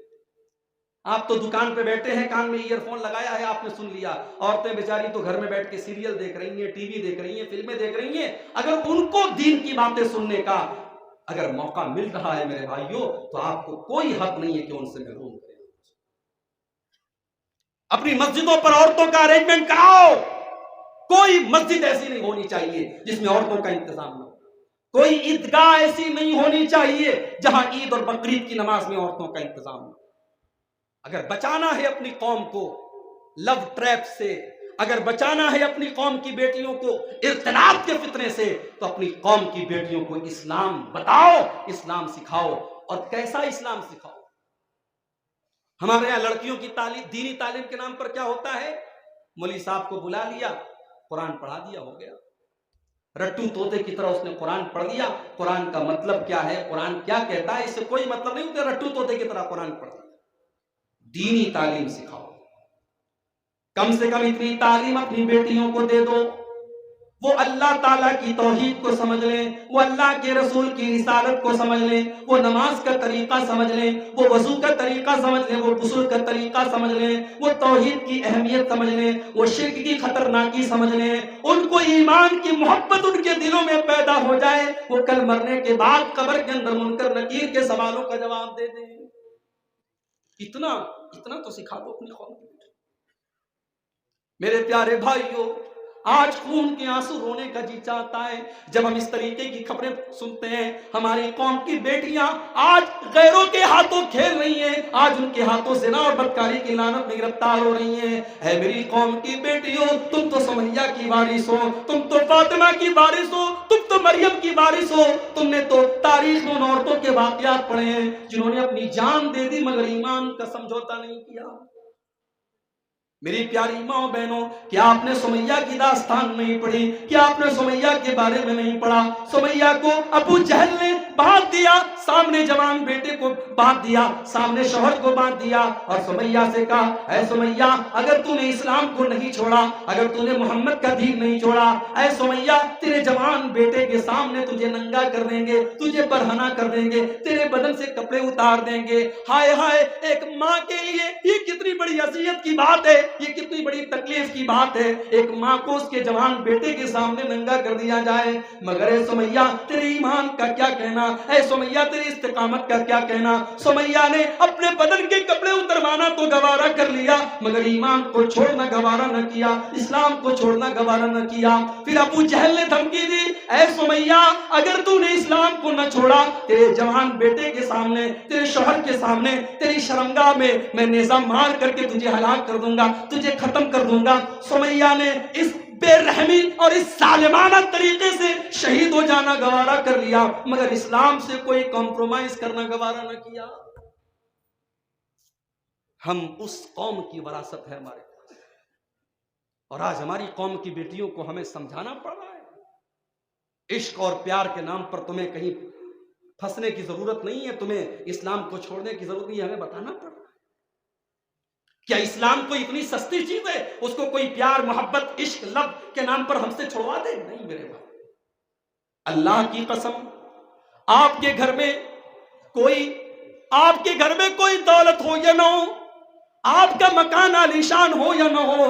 Speaker 1: آپ تو دکان پہ بیٹھے ہیں، کان میں ایئر فون لگایا ہے، آپ نے سن لیا. عورتیں بیچاری تو گھر میں بیٹھ کے سیریل دیکھ رہی ہیں، ٹی وی دیکھ رہی ہیں، فلمیں دیکھ رہی ہیں. اگر ان کو دین کی باتیں سننے کا اگر موقع مل رہا ہے میرے بھائیوں، تو آپ کو کوئی حق نہیں ہے کہ ان سے محروم کریں. اپنی مسجدوں پر عورتوں کا ارینجمنٹ کراؤ. کوئی مسجد ایسی نہیں ہونی چاہیے جس میں عورتوں کا انتظام نہ ہو. کوئی عیدگاہ ایسی نہیں ہونی چاہیے جہاں عید اور بقرعید کی نماز میں عورتوں کا انتظام ہو۔ اگر بچانا ہے اپنی قوم کو لو ٹریپ سے، اگر بچانا ہے اپنی قوم کی بیٹیوں کو ارتداد کے فتنے سے، تو اپنی قوم کی بیٹیوں کو اسلام بتاؤ، اسلام سکھاؤ۔ اور کیسا اسلام سکھاؤ؟ ہمارے یہاں لڑکیوں کی تعلیم، دینی تعلیم کے نام پر کیا ہوتا ہے؟ مولوی صاحب کو بلا لیا، قرآن پڑھا دیا، ہو گیا۔ رٹو طوطے کی طرح اس نے قرآن پڑھ لیا۔ قرآن کا مطلب کیا ہے، قرآن کیا کہتا ہے، اس سے کوئی مطلب نہیں ہوتا، رٹو طوطے کی طرح قرآن پڑھ لیا۔ دینی تعلیم سکھاؤ، کم سے کم اتنی تعلیم اپنی بیٹیوں کو دے دو، وہ اللہ تعالیٰ کی توحید کو سمجھ لیں، وہ اللہ کے رسول کی رسالت کو سمجھ لیں، وہ نماز کا طریقہ سمجھ لیں، وہ وضو کا طریقہ سمجھ لیں، وہ غسل کا طریقہ سمجھ لیں، وہ توحید کی اہمیت سمجھ لیں، وہ شرک کی خطرناکی سمجھ لیں، ان کو ایمان کی محبت ان کے دلوں میں پیدا ہو جائے، وہ کل مرنے کے بعد قبر کے اندر منکر نکیر کے سوالوں کا جواب دے دیں۔ اتنا تو سکھا دو اپنی قوم کو۔ میرے پیارے بھائیوں، آج خون کے آنسو رونے کا جی چاہتا ہے جب ہم اس طریقے کی خبریں سنتے ہیں۔ ہماری قوم کی بیٹیاں آج غیروں کے ہاتھوں کھیل رہی ہیں، آج ان کے ہاتھوں زنا اور بدکاری کی لعنت میں گرفتار ہو رہی ہیں۔ اے میری قوم کی بیٹیوں، تم تو سمیہ کی وارث ہو، تم تو فاطمہ کی وارث ہو، تم تو مریم کی وارث ہو۔ تم نے تو تاریخ میں ان عورتوں کے واقعات پڑھے ہیں جنہوں نے اپنی جان دے دی مگر ایمان کا سمجھوتا نہیں کیا۔ میری پیاری ماں بہنوں، کیا آپ نے سمیہ کی داستان نہیں پڑھی؟ کیا آپ نے سمیہ کے بارے میں نہیں پڑھا؟ سمیہ کو ابو جہل نے باندھ دیا، سامنے جوان بیٹے کو باندھ دیا، سامنے شوہر کو باندھ دیا، اور سمیہ سے کہا، اے سمیہ، اگر تو نے اسلام کو نہیں چھوڑا، اگر تو نے محمد کا دین نہیں چھوڑا، اے سمیہ، تیرے جوان بیٹے کے سامنے تجھے ننگا کر دیں گے، تجھے برہنہ کر دیں گے، تیرے بدن سے کپڑے اتار دیں گے۔ ہائے ہائے، ایک ماں کے لیے یہ کتنی بڑی اذیت کی بات ہے، یہ کتنی بڑی تکلیف کی بات ہے، ایک ماں کو اس کے جوان بیٹے کے سامنے ننگا کر دیا جائے۔ مگر اے سمیہ، تیرے ایمان کا کیا کہنا، اے سمیہ، تیری استقامت کا کیا کہنا؟ سمیہ نے اپنے بدن کے کپڑے اتروانا تو گوارا کر لیا مگر ایمان کو چھوڑنا گوارا نہ کیا، اسلام کو چھوڑنا گوارا نہ کیا۔ پھر ابو جہل نے دھمکی دی، اے سمیہ، اگر تو نے اسلام کو نہ چھوڑا، تیرے جوان بیٹے کے سامنے، تیرے شوہر کے سامنے، تیری شرمگاہ میں نیزہ مار کر کے تجھے ہلاک کر دوں گا، تجھے ختم کر دوں گا۔ سمیہ نے اس بے رحمی اور اس ظالمانہ طریقے سے شہید ہو جانا گوارا کر لیا مگر اسلام سے کوئی کمپرومائز کرنا گوارا نہ کیا۔ ہم اس قوم کی وراثت ہے ہمارے پاس، اور آج ہماری قوم کی بیٹیوں کو ہمیں سمجھانا پڑ رہا ہے۔ عشق اور پیار کے نام پر تمہیں کہیں پھنسنے کی ضرورت نہیں ہے، تمہیں اسلام کو چھوڑنے کی ضرورت نہیں ہے، ہمیں بتانا پڑ رہا ہے۔ کیا اسلام کوئی اتنی سستی چیز ہے اس کو کوئی پیار، محبت، عشق، لب کے نام پر ہم سے چھڑوا دے؟ نہیں میرے بھائی، اللہ کی قسم، آپ کے گھر میں کوئی دولت ہو یا نہ ہو، آپ کا مکان عالیشان ہو یا نہ ہو،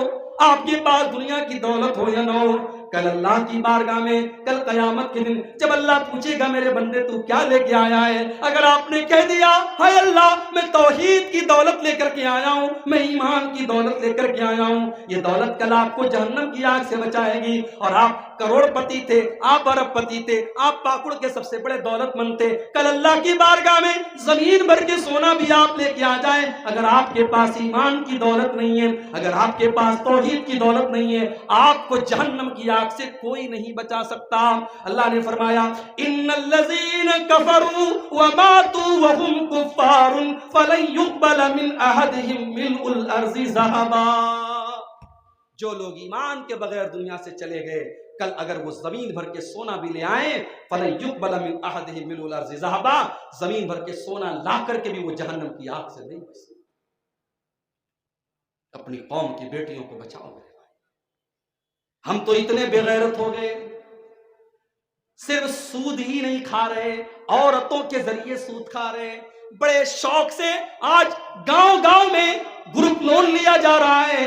Speaker 1: آپ کے پاس دنیا کی دولت ہو یا نہ ہو، کل اللہ کی بارگاہ میں، کل قیامت کے دن جب اللہ پوچھے گا میرے بندے تو کیا لے کے آیا ہے، اگر آپ نے کہہ دیا ہائے اللہ میں توحید کی دولت لے کر کے آیا ہوں، میں ایمان کی دولت لے کر کے آیا ہوں، یہ دولت کل آپ کو جہنم کی آگ سے بچائے گی۔ اور آپ کروڑ پتی تھے، آپ ارب پتی تھے، آپ پاکڑ کے سب سے بڑے دولت مند تھے، کل اللہ کی بارگاہ میں زمین بھر کے سونا بھی آپ لے کے آ جائیں، اگر آپ کے پاس ایمان کی دولت نہیں ہے، اگر آپ کے پاس توحید کی دولت نہیں ہے، آپ کو جہنم کی آگ سے کوئی نہیں بچا سکتا۔ اللہ نے فرمایا ان الذین کفروا وماتوا وهم کفار فلن يقبل من احدهم ملء الارض ذهبا۔ جو لوگ ایمان کے بغیر دنیا سے چلے گئے، کل اگر وہ زمین بھر کے سونا بھی لے آئیں، فلن يقبل من احدهم ملء الارض ذهبا، زمین بھر کے سونا لا کر کے بھی وہ جہنم کی آگ سے نہیں بچ سکتے۔ اپنی قوم کی بیٹیوں کو بچاؤ میرے بھائی۔ ہم تو اتنے بے غیرت ہو گئے، صرف سود ہی نہیں کھا رہے، عورتوں کے ذریعے سود کھا رہے، بڑے شوق سے آج گاؤں گاؤں میں گروپ لون لیا جا رہا ہے،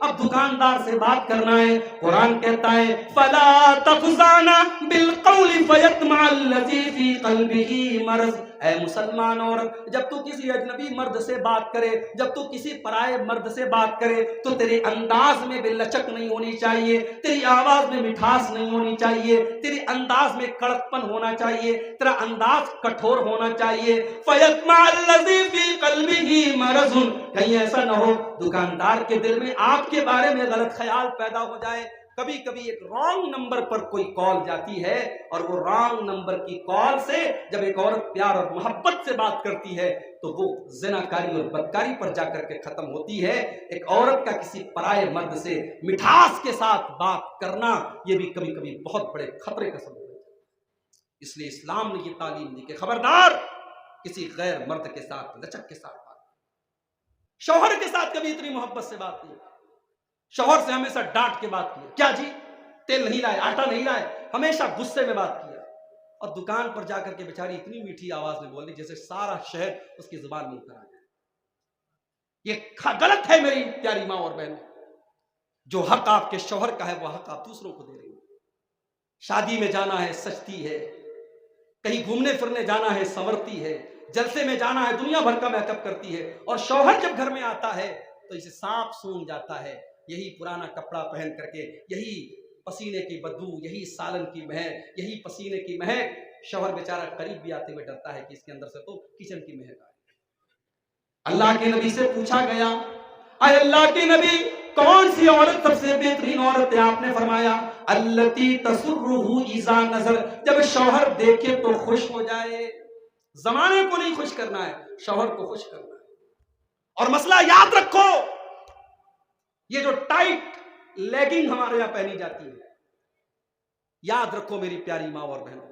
Speaker 1: اب دکاندار سے بات کرنا ہے، قرآن کہتا ہے فَلَا تَخْضَعْنَ بِالْقَوْلِ فَيَطْمَعَ الَّذِي فِي قَلْبِهِ مَرَضٌ۔ اے مسلمان عورت، جب تو کسی اجنبی مرد سے بات کرے، جب تو کسی پرائے مرد سے بات کرے تو تیرے انداز میں بے لچک نہیں ہونی چاہیے، تیری آواز میں مٹھاس نہیں ہونی چاہیے، تیرے انداز میں کڑک پن ہونا چاہیے، تیرا انداز کٹھور ہونا چاہیے۔ فَيَطْمَعَ الَّذِي فِي قَلْبِهِ مَرَضٌ، کہیں ایسا نہ ہو دکاندار کے دل میں آپ کے بارے میں غلط خیال پیدا ہو جائے۔ کبھی کبھی ایک رانگ نمبر پر کوئی کال جاتی ہے، اور وہ رانگ نمبر کی کال سے جب ایک عورت پیار اور محبت سے بات کرتی ہے تو وہ زناکاری اور بدکاری پر جا کر کے ختم ہوتی ہے۔ ایک عورت کا کسی پرائے مرد سے مٹھاس کے ساتھ بات کرنا یہ بھی کبھی کبھی بہت بڑے خطرے کا سبب ہے۔ اس لیے اسلام نے یہ تعلیم دی کہ خبردار کسی غیر مرد کے ساتھ لچک کے ساتھ بات، شوہر کے ساتھ کبھی اتنی محبت سے بات نہیں، شوہر سے ہمیشہ ڈانٹ کے بات کی، کیا جی تیل نہیں لائے، آٹا نہیں لائے، ہمیشہ غصے میں بات کیا، اور دکان پر جا کر کے بیچاری اتنی میٹھی آواز میں بول رہی جیسے سارا شہر اس کی زبان میں اتر آ جائے۔ یہ غلط ہے میری پیاری ماں اور بہن، جو حق آپ کے شوہر کا ہے وہ حق آپ دوسروں کو دے رہی ہیں۔ شادی میں جانا ہے سجتی ہے، کہیں گھومنے پھرنے جانا ہے سنورتی ہے، جلسے میں جانا ہے دنیا بھر کا میک اپ کرتی ہے، اور شوہر جب گھر میں آتا ہے تو اسے سانپ سونگھ جاتا ہے، یہی پرانا کپڑا پہن کر کے، یہی پسینے کی بدبو، یہی سالن کی مہک، یہی پسینے کی مہک، شوہر بیچارہ قریب بھی آتے ہوئے ڈرتا ہے کہ اس کے اندر سے تو کچن کی مہک آئے۔ اللہ کے نبی سے پوچھا گیا، اے اللہ کے نبی کون سی عورت سب سے بہترین عورت ہے؟ آپ نے فرمایا التی تسرہ اذا نظر، جب شوہر دیکھے تو خوش ہو جائے۔ زمانے کو نہیں خوش کرنا ہے، شوہر کو خوش کرنا ہے۔ اور مسئلہ یاد رکھو، یہ جو ٹائٹ لیگنگ ہمارے یہاں پہنی جاتی ہے، یاد رکھو میری پیاری ماں اور بہنوں،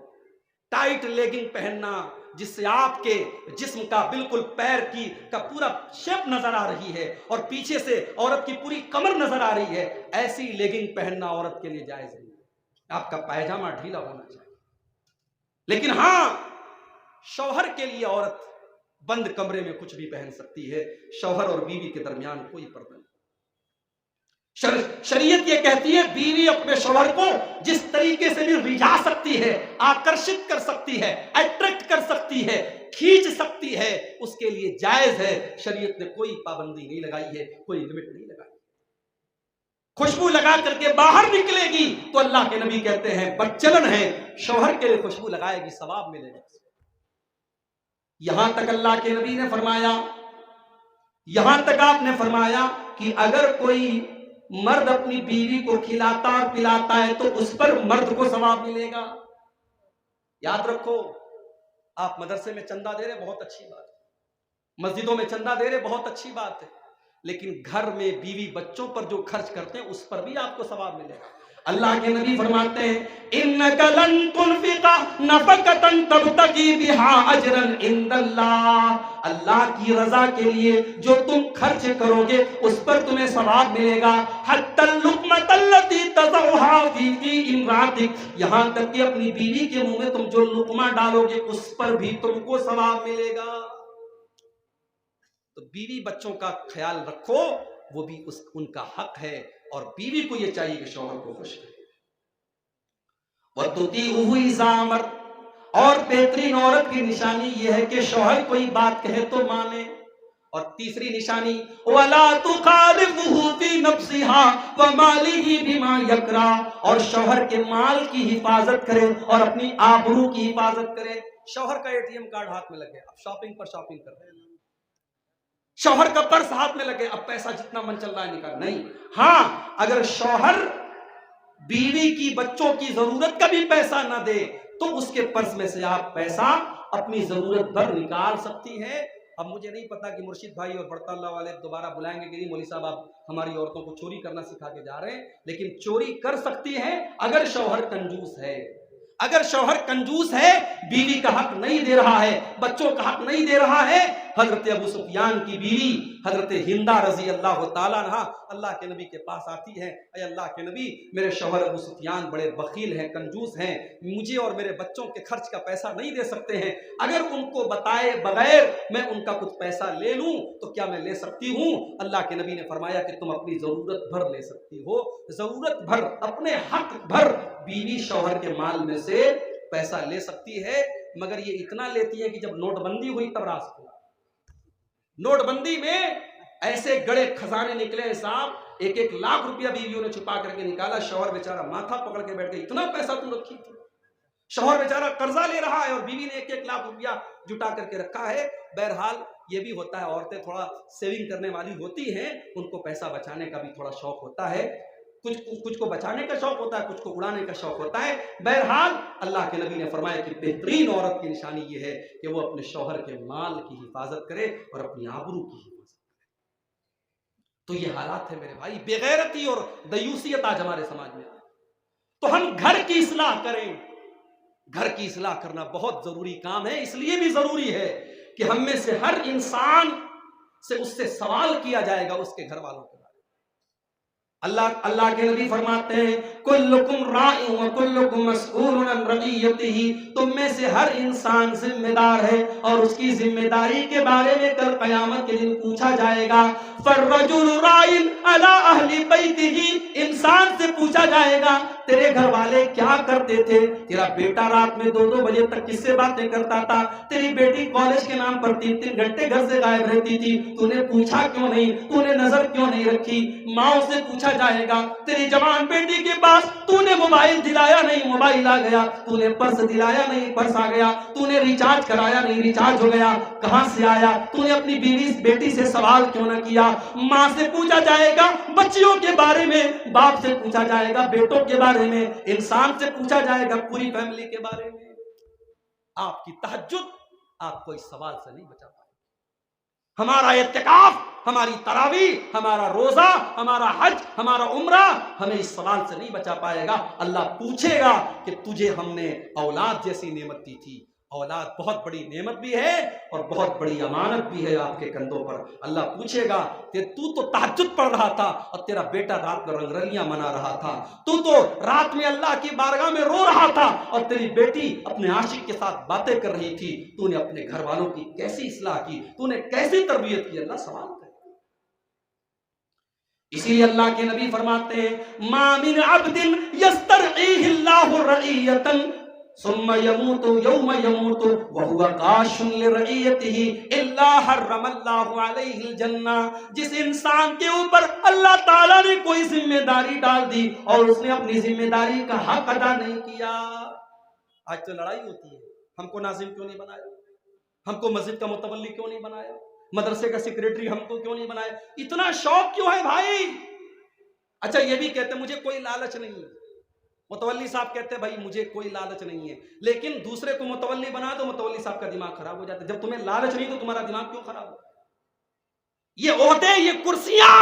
Speaker 1: ٹائٹ لیگنگ پہننا جس سے آپ کے جسم کا بالکل پیر کی کا پورا شیپ نظر آ رہی ہے اور پیچھے سے عورت کی پوری کمر نظر آ رہی ہے، ایسی لیگنگ پہننا عورت کے لیے جائز نہیں ہے۔ آپ کا پائجامہ ڈھیلا ہونا چاہیے، لیکن ہاں شوہر کے لیے عورت بند کمرے میں کچھ بھی پہن سکتی ہے، شوہر اور بیوی کے درمیان کوئی پردہ نہیں۔ شریعت یہ کہتی ہے بیوی اپنے شوہر کو جس طریقے سے بھی رجھا سکتی ہے، آکرشت کر سکتی ہے، اٹریکٹ کر سکتی ہے، کھینچ سکتی ہے، اس کے لیے جائز ہے۔ شریعت نے کوئی پابندی نہیں لگائی ہے، کوئی لمٹ نہیں لگائی۔ خوشبو لگا کر کے باہر نکلے گی تو اللہ کے نبی کہتے ہیں بدچلن ہے، شوہر کے لیے خوشبو لگائے گی ثواب ملے گا۔ یہاں تک اللہ کے نبی نے فرمایا، یہاں تک آپ نے فرمایا کہ اگر کوئی مرد اپنی بیوی کو کھلاتا اور پلاتا ہے تو اس پر مرد کو ثواب ملے گا۔ یاد رکھو، آپ مدرسے میں چندہ دے رہے بہت اچھی بات ہے، مسجدوں میں چندہ دے رہے بہت اچھی بات ہے، لیکن گھر میں بیوی بچوں پر جو خرچ کرتے ہیں اس پر بھی آپ کو ثواب ملے گا۔ اللہ کے نبی فرماتے ہیں اِنَّكَ لَن تُنْفِقَ نَفَقَةً تَبْتَغِي بِهَا أَجْرًا عِندَ اللَّهِ، اللہ کی رضا کے لیے جو تم خرچ کرو گے اس پر تمہیں ثواب ملے گا۔ حَتَّى اللُّقْمَةَ الَّتِي تَضَعُهَا فِي امْرَأَتِكَ، یہاں تک کہ اپنی بیوی کے منہ میں تم جو لقمہ ڈالو گے اس پر بھی تم کو ثواب ملے گا۔ تو بیوی بچوں کا خیال رکھو، وہ بھی ان کا حق ہے، اور بیوی کو یہ چاہیے کہ شوہر کو خوش کرے۔ وَتُطِيعُهُ إِذَا أَمَرَ، اور بہترین عورت کی نشانی یہ ہے کہ شوہر کوئی بات کہے تو مانے۔ اور تیسری نشانی وَلَا تُخَالِفُهُ فِي نَفْسِهَا وَمَالِهِ بِمَا يَكْرَهُ، اور شوہر کے مال کی حفاظت کرے اور اپنی آبرو کی حفاظت کرے۔ شوہر کا ATM کارڈ ہاتھ میں لگے، اب شاپنگ پر شاپنگ کر رہے ہیں، شوہر کا پرس ہاتھ میں لگے، اب پیسہ جتنا من چل رہا ہے نکال، نہیں۔ ہاں اگر شوہر بیوی کی بچوں کی ضرورت کا بھی پیسہ نہ دے تو اس کے پرس میں سے آپ پیسہ اپنی ضرورت بھر نکال سکتی ہے۔ اب مجھے نہیں پتا کہ مرشد بھائی اور بڑتا اللہ والے دوبارہ بلائیں گے کہ نہیں، مولوی صاحب آپ ہماری عورتوں کو چوری کرنا سکھا کے جا رہے ہیں، لیکن چوری کر سکتی ہے اگر شوہر کنجوس ہے۔ اگر شوہر کنجوس ہے، بیوی کا حق نہیں دے رہا ہے، بچوں کا حق نہیں دے رہا ہے۔ حضرت ابو سفیان کی بیوی حضرت ہندا رضی اللہ تعالیٰ عنہ اللہ کے نبی کے پاس آتی ہے، اے اللہ کے نبی، میرے شوہر ابو سفیان بڑے بخیل ہیں، کنجوس ہیں، مجھے اور میرے بچوں کے خرچ کا پیسہ نہیں دے سکتے ہیں، اگر ان کو بتائے بغیر میں ان کا کچھ پیسہ لے لوں تو کیا میں لے سکتی ہوں؟ اللہ کے نبی نے فرمایا کہ تم اپنی ضرورت بھر لے سکتی ہو، ضرورت بھر، اپنے حق بھر بیوی شوہر کے مال میں سے پیسہ لے سکتی ہے، مگر یہ اتنا لیتی ہے کہ جب نوٹ بندی ہوئی تب راز کھلا۔ نوٹ بندی میں ایسے گڑے خزانے نکلے ہیں صاحب، 1-1 لاکھ روپیہ بیویوں نے چھپا کر کے نکالا، شوہر بیچارہ ماتھا پکڑ کے بیٹھ گئے، اتنا پیسہ تو رکھی تھی۔ شوہر بیچارہ قرضہ لے رہا ہے اور بیوی نے 1-1 لاکھ روپیہ جٹا کر کے رکھا ہے۔ بہرحال یہ بھی ہوتا ہے، عورتیں تھوڑا سیونگ کرنے والی ہوتی ہیں، ان کو پیسہ بچانے کا بھی تھوڑا شوق ہوتا ہے، کچھ کو بچانے کا شوق ہوتا ہے، کچھ کو اڑانے کا شوق ہوتا ہے۔ بہرحال اللہ کے نبی نے فرمایا کہ بہترین عورت کی نشانی یہ ہے کہ وہ اپنے شوہر کے مال کی حفاظت کرے اور اپنی آبرو کی حفاظت کرے۔ تو یہ حالات ہے میرے بھائی، بے غیرتی اور دیوسیت آج ہمارے سماج میں۔ تو ہم گھر کی اصلاح کریں، گھر کی اصلاح کرنا بہت ضروری کام ہے، اس لیے بھی ضروری ہے کہ ہم میں سے ہر انسان سے اس سے سوال کیا جائے گا اس کے گھر والوں کے بارے میں۔ اللہ کے نبی فرماتے ہیں کلکم راع و کلکم مسئول عن رعیتہ، تم میں سے ہر انسان ذمہ دار ہے اور اس کی ذمہ داری کے بارے میں کل قیامت کے دن پوچھا جائے گا۔ فالرجل راع علی اہل بیتہ، انسان سے پوچھا جائے گا تیرے گھر والے کیا کرتے تھے؟ تیرا بیٹا رات میں 2-2 بجے تک کس سے باتیں کرتا تھا؟ تیری بیٹی کالج کے نام پر 3-3 گھنٹے گھر سے غائب رہتی تھی، تو نے پوچھا کیوں نہیں؟ تو نے نظر کیوں نہیں رکھی؟ ماں سے پوچھا جائے گا تیری جوان بیٹی کے پاس تو نے موبائل دلایا نہیں، موبائل آ گیا، تو نے پرس دلایا نہیں، پرس آ گیا، تو نے ریچارج کرایا نہیں، ریچارج ہو گیا، کہاں سے آیا؟ تو نے اپنی بیٹی سے سوال کیوں نہ کیا؟ ماں سے پوچھا جائے گا بچیوں کے بارے میں، باپ سے پوچھا جائے گا بیٹوں کے بارے میں، انسان سے پوچھا جائے گا پوری فیملی کے بارے میں۔ آپ کی تہجد آپ کو اس سوال سے نہیں بچا پائے، ہمارا اعتکاف، ہماری تراویح، ہمارا روزہ، ہمارا حج، ہمارا عمرہ ہمیں اس سوال سے نہیں بچا پائے گا۔ اللہ پوچھے گا کہ تجھے ہم نے اولاد جیسی نعمت دی تھی۔ اولاد بہت بڑی نعمت بھی ہے اور بہت بڑی امانت بھی ہے آپ کے کندھوں پر۔ اللہ پوچھے گا کہ تو تہجد پڑھ رہا تھا اور تیرا بیٹا رات میں رنگ رلیاں منا رہا تھا، تو رات میں اللہ کی بارگاہ میں رو رہا تھا اور تیری بیٹی اپنے عاشق کے ساتھ باتیں کر رہی تھی، تو نے اپنے گھر والوں کی کیسی اصلاح کی، تو نے کیسی تربیت کی؟ اللہ سوال کرے۔ اسی لیے اللہ کے نبی فرماتے ہیں ما من عبد یسترعیہ اللہ رعیۃ ثم يموت يوم يموت وهو غاش لرعیتہ الا حرم اللہ علیہ الجنہ، جس انسان کے اوپر اللہ تعالیٰ نے کوئی ذمہ داری ڈال دی اور اس نے اپنی ذمہ داری کا حق ادا نہیں کیا۔ آج تو لڑائی ہوتی ہے، ہم کو ناظم کیوں نہیں بنایا، ہم کو مسجد کا متولی کیوں نہیں بنایا، مدرسے کا سیکریٹری ہم کو کیوں نہیں بنایا، اتنا شوق کیوں ہے بھائی؟ اچھا یہ بھی کہتے ہیں مجھے کوئی لالچ نہیں ہے، متولی صاحب کہتے ہیں بھائی مجھے کوئی لالچ نہیں ہے، لیکن دوسرے کو متولی بنا تو متولی صاحب کا دماغ خراب ہو جاتا ہے۔ جب تمہیں لالچ نہیں تو تمہارا دماغ کیوں خراب ہو؟ یہ عہدے، یہ کرسیاں،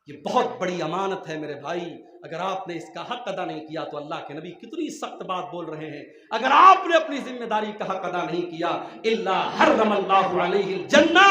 Speaker 1: یہ بہت بڑی امانت ہے میرے بھائی، اگر آپ نے اس کا حق ادا نہیں کیا تو اللہ کے نبی کتنی سخت بات بول رہے ہیں، اگر آپ نے اپنی ذمہ داری کا حق ادا نہیں کیا الا حرم اللہ علیہ الجنہ،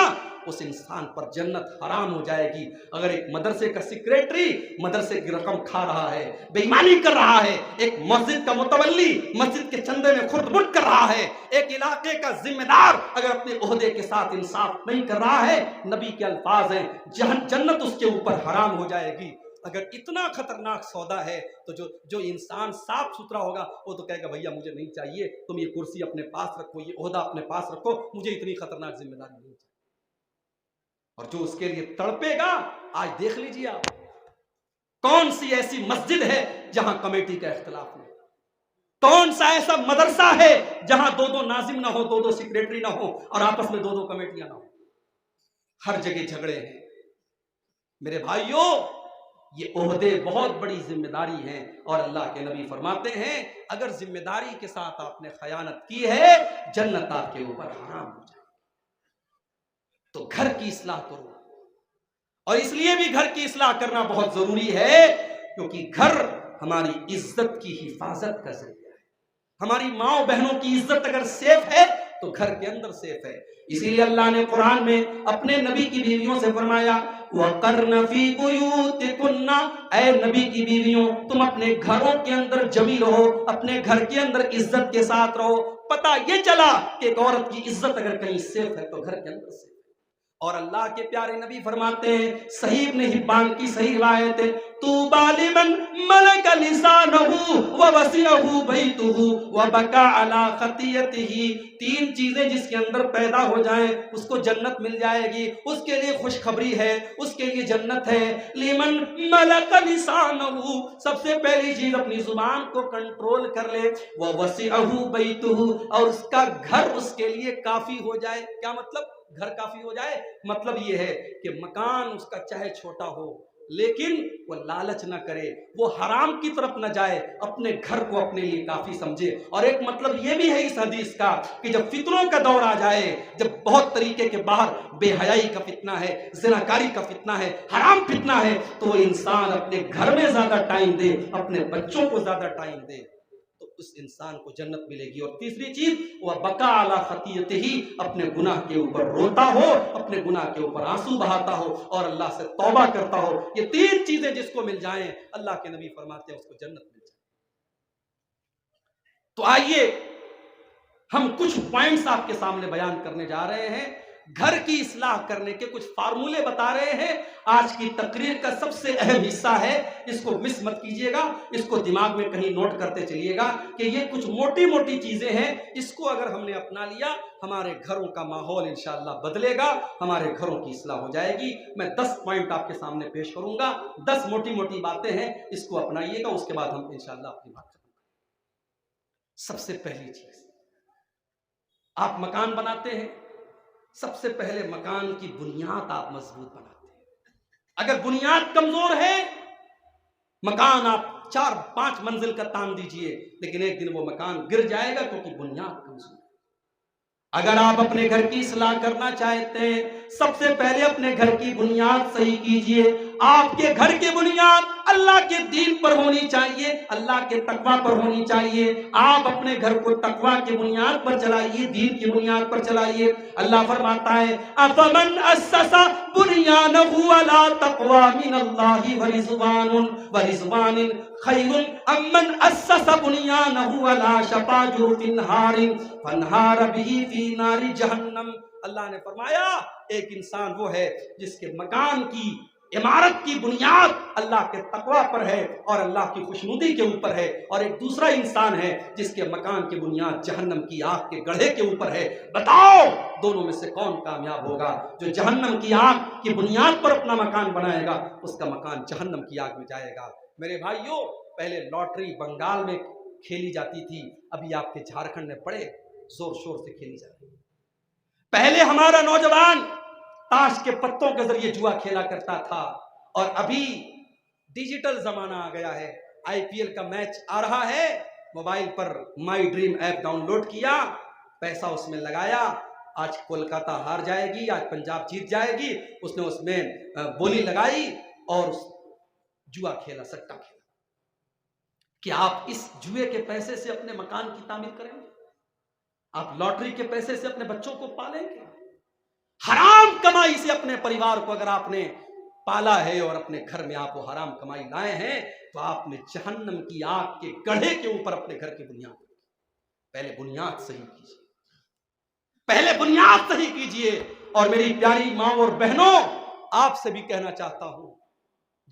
Speaker 1: اس انسان پر جنت حرام ہو جائے گی۔ اگر ایک مدرسے کا سیکریٹری مدرسے کی رقم کھا رہا ہے، بے ایمانی کر رہا ہے، ایک مسجد کا متولی مسجد کے چندے میں خرد بٹ کر رہا ہے، ایک علاقے کا ذمہ دار اگر اپنے عہدے کے ساتھ انصاف نہیں کر رہا ہے، نبی کے الفاظ ہیں جنت اس کے اوپر حرام ہو جائے گی۔ اگر اتنا خطرناک سودا ہے تو جو انسان صاف ستھرا ہوگا وہ تو کہے گا بھیا مجھے نہیں چاہیے، تم یہ کرسی اپنے پاس رکھو، یہ عہدہ اپنے پاس رکھو، مجھے اتنی خطرناک ذمہ داری نہیں چاہیے۔ اور جو اس کے لیے تڑپے گا، آج دیکھ لیجیے آپ کون سی ایسی مسجد ہے جہاں کمیٹی کا اختلاف نہیں، کون سا ایسا مدرسہ ہے جہاں 2 ناظم نہ ہو، 2 سیکریٹری نہ ہو اور آپس میں 2 کمیٹیاں نہ ہو، ہر جگہ جھگڑے ہیں۔ میرے بھائیوں یہ عہدے بہت بڑی ذمہ داری ہیں اور اللہ کے نبی فرماتے ہیں اگر ذمہ داری کے ساتھ آپ نے خیانت کی ہے جنت آپ کے اوپر حرام ہو جائے۔ تو گھر کی اصلاح کرو، اور اس لیے بھی گھر کی اصلاح کرنا بہت ضروری ہے کیونکہ گھر ہماری عزت کی حفاظت کا ذریعہ ہے۔ ہماری ماں بہنوں کی عزت اگر سیف ہے تو گھر کے اندر سیف ہے۔ اسی لیے اللہ نے قرآن میں اپنے نبی کی بیویوں سے فرمایا وَقَرْنَ فِي بُيُوتِكُنَّ، اے نبی کی بیویوں تم اپنے گھروں کے اندر جمی رہو، اپنے گھر کے اندر عزت کے ساتھ رہو۔ پتہ یہ چلا کہ ایک عورت کی عزت اگر کہیں سیف ہے تو گھر کے اندر سیف ہے۔ اور اللہ کے پیارے نبی فرماتے ہیں، صحیح ابن حبان کی صحیح روایت ہے، طوبیٰ لمن ملک لسانہ ووسعہ بیتہ وبکا علی خطیئتہ، تین چیزیں جس کے اندر پیدا ہو جائیں اس کو جنت مل جائے گی، اس کے لیے خوشخبری ہے، اس کے لیے جنت ہے۔ لمن ملک لسانہ، سب سے پہلی چیز اپنی زبان کو کنٹرول کر لے، ووسعہ بیتہ، اور اس کا گھر اس کے لیے کافی ہو جائے۔ کیا مطلب؟ گھر کافی ہو جائے مطلب یہ ہے کہ مکان اس کا چاہے چھوٹا ہو لیکن وہ لالچ نہ کرے، وہ حرام کی طرف نہ جائے، اپنے گھر کو اپنے لیے کافی سمجھے۔ اور ایک مطلب یہ بھی ہے اس حدیث کا کہ جب فتنوں کا دور آ جائے، جب بہت طریقے کے باہر بے حیائی کا فتنہ ہے، زناکاری کا فتنہ ہے، حرام فتنہ ہے، تو وہ انسان اپنے گھر میں زیادہ ٹائم دے، اپنے بچوں کو زیادہ ٹائم دے، تو اس انسان کو جنت ملے گی۔ اور تیسری چیز وہ بقا علی خطیئتہ، اپنے گناہ کے اوپر روتا ہو، اپنے گناہ کے اوپر آنسو بہاتا ہو اور اللہ سے توبہ کرتا ہو۔ یہ تین چیزیں جس کو مل جائیں اللہ کے نبی فرماتے ہیں اس کو جنت مل جائے۔ تو آئیے ہم کچھ پوائنٹس آپ کے سامنے بیان کرنے جا رہے ہیں، گھر کی اصلاح کرنے کے کچھ فارمولے بتا رہے ہیں۔ آج کی تقریر کا سب سے اہم حصہ ہے، اس کو مس مت کیجیے گا، اس کو دماغ میں کہیں نوٹ کرتے چلیے گا کہ یہ کچھ موٹی موٹی چیزیں ہیں، اس کو اگر ہم نے اپنا لیا ہمارے گھروں کا ماحول انشاءاللہ بدلے گا، ہمارے گھروں کی اصلاح ہو جائے گی۔ میں 10 پوائنٹ آپ کے سامنے پیش کروں گا، 10 موٹی موٹی باتیں ہیں، اس کو اپنائیے گا، اس کے بعد ہم انشاءاللہ اپنی بات کریں گے۔ سب سے پہلی چیز، آپ مکان بناتے ہیں، سب سے پہلے مکان کی بنیاد آپ مضبوط بناتے ہیں۔ اگر بنیاد کمزور ہے، مکان آپ 4-5 منزل کا تان دیجئے لیکن ایک دن وہ مکان گر جائے گا کیونکہ بنیاد کمزور ہے۔ اگر آپ اپنے گھر کی اصلاح کرنا چاہتے ہیں، سب سے پہلے اپنے گھر کی بنیاد صحیح کیجئے۔ آپ کے گھر کی بنیاد اللہ کے دین پر ہونی چاہیے، اللہ کے تقوی پر ہونی چاہیے۔ آپ اپنے گھر کو تقوی کی بنیاد پر چلائیے، دین کی بنیاد پر چلائیے۔ اللہ فرماتا ہے افمن اسس بنیانہ علی تقوی من اللہ ورضوان خیر امن اسس بنیانہ علی شفا جرف نہار فانہار بہ فی نار جہنم۔ اللہ نے فرمایا ایک انسان وہ ہے جس کے مکان کی عمارت کی بنیاد اللہ کے تقوی پر ہے اور اللہ کی خوشنودی کے اوپر ہے، اور ایک دوسرا انسان ہے جس کے مکان کی بنیاد جہنم کی آگ کے گڑھے کے اوپر ہے۔ بتاؤ دونوں میں سے کون کامیاب ہوگا؟ جو جہنم کی آگ کی بنیاد پر اپنا مکان بنائے گا اس کا مکان جہنم کی آگ میں جائے گا۔ میرے بھائیوں، پہلے لاٹری بنگال میں کھیلی جاتی تھی، ابھی آپ کے جھارکھنڈ میں بڑے زور شور سے کھیلی جاتی ہے۔ پہلے ہمارا نوجوان تاش کے پتوں کے ذریعے جوا کھیلا کرتا تھا، اور ابھی ڈیجیٹل زمانہ آ گیا ہے۔ IPL کا میچ آ رہا ہے، موبائل پر my dream app download کیا، پیسہ اس میں لگایا، آج کولکاتہ ہار جائے گی، آج پنجاب جیت جائے گی، اس نے اس میں بولی لگائی اور جوا کھیلا، سٹا کھیلا۔ کہ آپ اس جوئے کے پیسے سے اپنے مکان کی تعمیر کریں گے؟ آپ لاٹری کے پیسے سے اپنے بچوں کو پالیں گے؟ حرام کمائی سے اپنے پریوار کو اگر آپ نے پالا ہے اور اپنے گھر میں آپ وہ حرام کمائی لائے ہیں تو آپ نے جہنم کی آگ کے گڑھے کے اوپر اپنے گھر کی بنیاد رکھی۔ پہلے بنیاد صحیح کیجیے، پہلے بنیاد صحیح کیجیے۔ اور میری پیاری ماں اور بہنوں، آپ سے بھی کہنا چاہتا ہوں،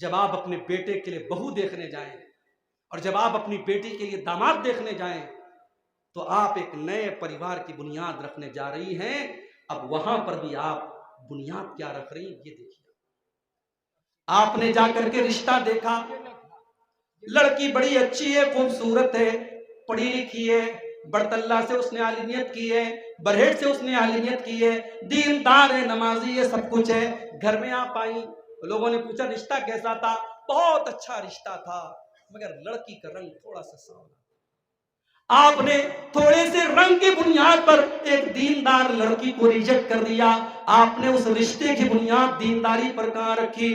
Speaker 1: جب آپ اپنے بیٹے کے لیے بہو دیکھنے جائیں اور جب آپ اپنی بیٹی کے لیے داماد دیکھنے جائیں تو آپ ایک نئے پریوار کی بنیاد رکھنے جا رہی ہیں۔ اب وہاں پر بھی آپ بنیاد کیا رکھ رہی ہیں یہ دیکھیے۔ آپ نے جا کر کے رشتہ دیکھا، لڑکی بڑی اچھی ہے، خوبصورت ہے، پڑھی لکھی ہے، برطلہ سے اس نے عالمیت کی ہے، برہٹ سے اس نے عالمیت کی ہے، دیندار ہے، نمازی ہے، سب کچھ ہے۔ گھر میں آپ آئیں، لوگوں نے پوچھا رشتہ کیسا تھا؟ بہت اچھا رشتہ تھا، مگر لڑکی کا رنگ تھوڑا سا سانولا۔ آپ نے تھوڑے سے رنگ کی بنیاد پر ایک دیندار لڑکی کو ریجیکٹ کر دیا۔ آپ نے اس رشتے کی بنیاد دینداری پر کہاں رکھی؟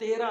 Speaker 1: 13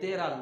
Speaker 1: 13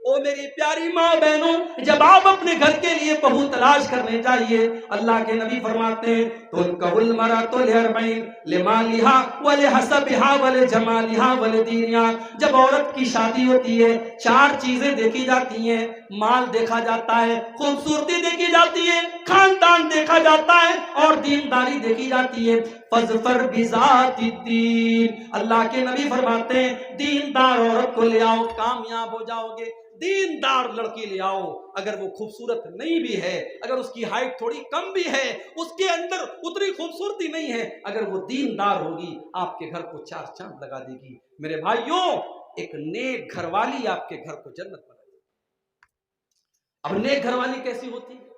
Speaker 1: او میری پیاری ماں بہنوں، جب آپ اپنے گھر کے لیے بہو تلاش کرنے جائیے، اللہ کے نبی فرماتے ہیں تنکح المرأۃ لأربعین لمالها ولحسبها ولجمالها ولدینها، جب عورت کی شادی ہوتی ہے 4 چیزیں دیکھی جاتی ہیں، مال دیکھا جاتا ہے، خوبصورتی دیکھی جاتی ہے، خاندان دیکھا جاتا ہے، اور دینداری دیکھی جاتی ہے۔ فَاظْفَرْ بِذَاتِ الدِّینِ، اللہ کے نبی فرماتے ہیں دیندار عورت کو لے آؤ، کامیاب ہو جاؤ گے۔ دیندار لڑکی لے آؤ، اگر وہ خوبصورت نہیں بھی ہے، اگر اس کی ہائٹ تھوڑی کم بھی ہے، اس کے اندر اتنی خوبصورتی نہیں ہے، اگر وہ دیندار ہوگی آپ کے گھر کو 4 چاند لگا دے گی۔ میرے بھائیوں، ایک نیک گھر والی آپ کے گھر کو جنت بنا دے گی۔ اب نیک گھر والی کیسی ہوتی ہے؟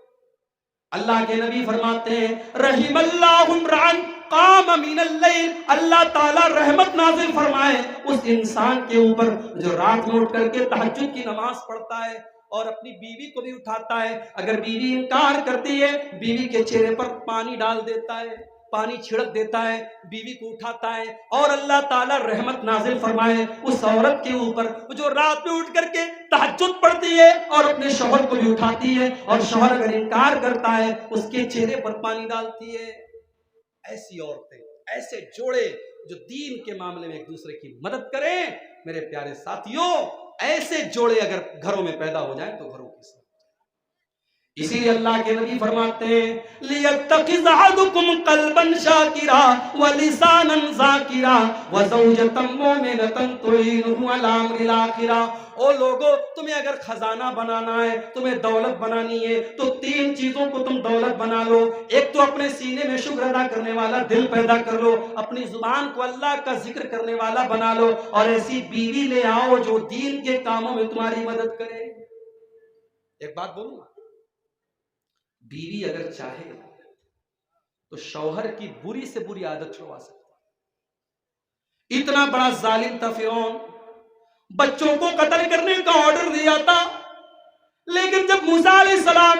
Speaker 1: اللہ کے نبی فرماتے ہیں رحم اللہ امرأن قام من اللیل، اللہ تعالیٰ رحمت نازل فرمائے اس انسان کے اوپر جو رات میں اٹھ کر کے تہجد کی نماز پڑھتا ہے اور اپنی بیوی کو بھی اٹھاتا ہے۔ اگر بیوی انکار کرتی ہے، بیوی کے چہرے پر پانی ڈال دیتا ہے، پانی چھڑک دیتا ہے، بیوی کو اٹھاتا ہے، اور اللہ تعالیٰ رحمت نازل فرمائے اس عورت کے اوپر جو رات میں اٹھ کر کے تہجد پڑھتی ہے اور اپنے شوہر کو بھی اٹھاتی ہے، اور شوہر اگر انکار کرتا ہے اس کے چہرے پر پانی ڈالتی ہے۔ ایسی عورتیں، ایسے جوڑے جو دین کے معاملے میں ایک دوسرے کی مدد کریں، میرے پیارے ساتھیوں، ایسے جوڑے اگر گھروں میں پیدا ہو جائیں تو گھروں کی اصلاح۔ اسی لیے اللہ کے نبی فرماتے ہیں لِيَتَّخِذْ أَحَدُكُمْ قَلْبًا شَاكِرًا وَلِسَانًا ذَاكِرًا وَزَوْجَةً مُؤْمِنَةً تُعِينُهُ عَلَى أَمْرِ الْآخِرَةِ۔ او لوگو، تمہیں اگر خزانہ بنانا ہے، تمہیں دولت بنانی ہے، تو 3 چیزوں کو تم دولت بنا لو۔ ایک تو اپنے سینے میں شکر ادا کرنے والا دل پیدا کر لو، اپنی زبان کو اللہ کا ذکر کرنے والا بنا لو، اور ایسی بیوی لے آؤ جو دین کے کاموں میں تمہاری مدد کرے۔ ایک بات بولوں، بیوی اگر چاہے تو شوہر کی بری سے بری عادت چھڑوا سکتا۔ اتنا بڑا ظالم تھا فرعون، بچوں کو قتل کرنے کا آرڈر دیا تھا، لیکن جب موسیٰ علیہ السلام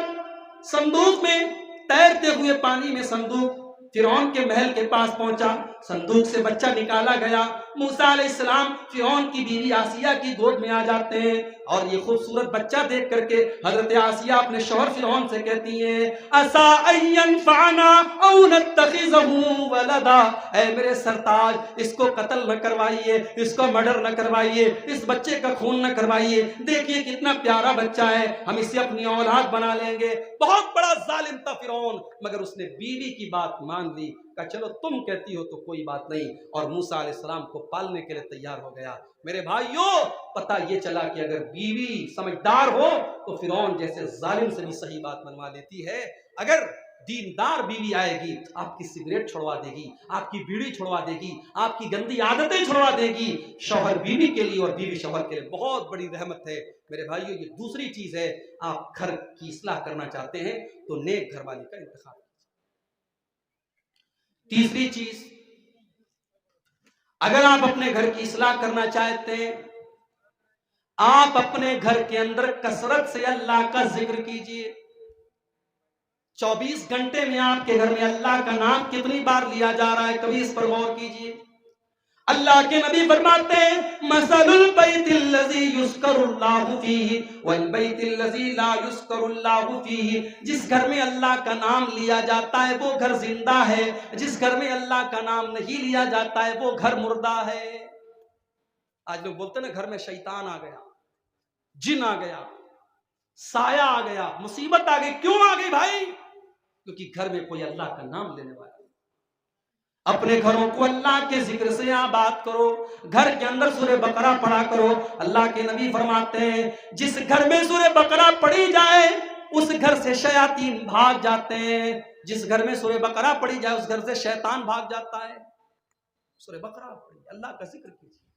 Speaker 1: صندوق میں تیرتے ہوئے پانی میں صندوق فرعون کے محل کے پاس پہنچا، صندوق سے بچہ نکالا گیا، موسیٰ علیہ السلام فرعون کی بیوی آسیہ کی گود میں آ جاتے ہیں، اور یہ خوبصورت بچہ دیکھ کر کے حضرت آسیہ اپنے شوہر فرعون سے کہتی ہیں عَسَىٰ أَن يَنفَعَنَا أَوْ نَتَّخِذَهُ وَلَدًا، اے میرے سرتاج اس کو قتل نہ کروائیے، اس کو مرڈر نہ کروائیے، اس بچے کا خون نہ کروائیے، دیکھیے کتنا پیارا بچہ ہے، ہم اسے اپنی اولاد بنا لیں گے۔ بہت بڑا ظالم تھا فرعون، مگر اس نے بیوی کی بات مان لی، کہا چلو تم کہتی ہو تو کوئی بات نہیں، اور موسیٰ علیہ السلام کو پالنے کے لیے تیار ہو گیا۔ میرے بھائیوں، پتہ یہ چلا کہ اگر بیوی سمجھدار ہو تو فرعون جیسے ظالم سے بھی صحیح بات منوا لیتی ہے۔ اگر دیندار بیوی آئے گی، آپ کی سگریٹ چھڑوا دے گی، آپ کی بیڑی چھڑوا دے گی، آپ کی گندی عادتیں چھڑوا دے گی۔ شوہر بیوی کے لیے اور بیوی شوہر کے لیے بہت بڑی رحمت ہے۔ میرے بھائیوں، یہ دوسری چیز ہے، آپ گھر کی اصلاح کرنا چاہتے ہیں تو نیک گھر والی کا انتخاب۔ تیسری چیز، اگر آپ اپنے گھر کی اصلاح کرنا چاہتے ہیں، آپ اپنے گھر کے اندر کثرت سے اللہ کا ذکر کیجئے۔ 24 گھنٹے میں آپ کے گھر میں اللہ کا نام کتنی بار لیا جا رہا ہے، کبھی اس پر غور کیجئے۔ اللہ کے نبی فرماتے ہیں مثل البیت الذی یذکر اللہ فیہ والبیت الذی لا یذکر اللہ فیہ، جس گھر میں اللہ کا نام لیا جاتا ہے وہ گھر زندہ ہے، جس گھر میں اللہ کا نام نہیں لیا جاتا ہے وہ گھر مردہ ہے۔ آج لوگ بولتے ہیں نا گھر میں شیطان آ گیا، جن آ گیا، سایہ آ گیا، مصیبت آ گئی۔ کیوں آ گئی بھائی؟ کیونکہ گھر میں کوئی اللہ کا نام لینے والا۔ اپنے گھروں کو اللہ کے ذکر سے آباد کرو، گھر کے اندر سورہ بقرہ پڑھا کرو۔ اللہ کے نبی فرماتے ہیں جس گھر میں سورہ بقرہ پڑھی جائے اس گھر سے شیاطین بھاگ جاتے ہیں، جس گھر میں سورہ بقرہ پڑھی جائے اس گھر سے شیطان بھاگ جاتا ہے۔ سورہ بقرہ پڑھیے، اللہ کا ذکر کیجیے۔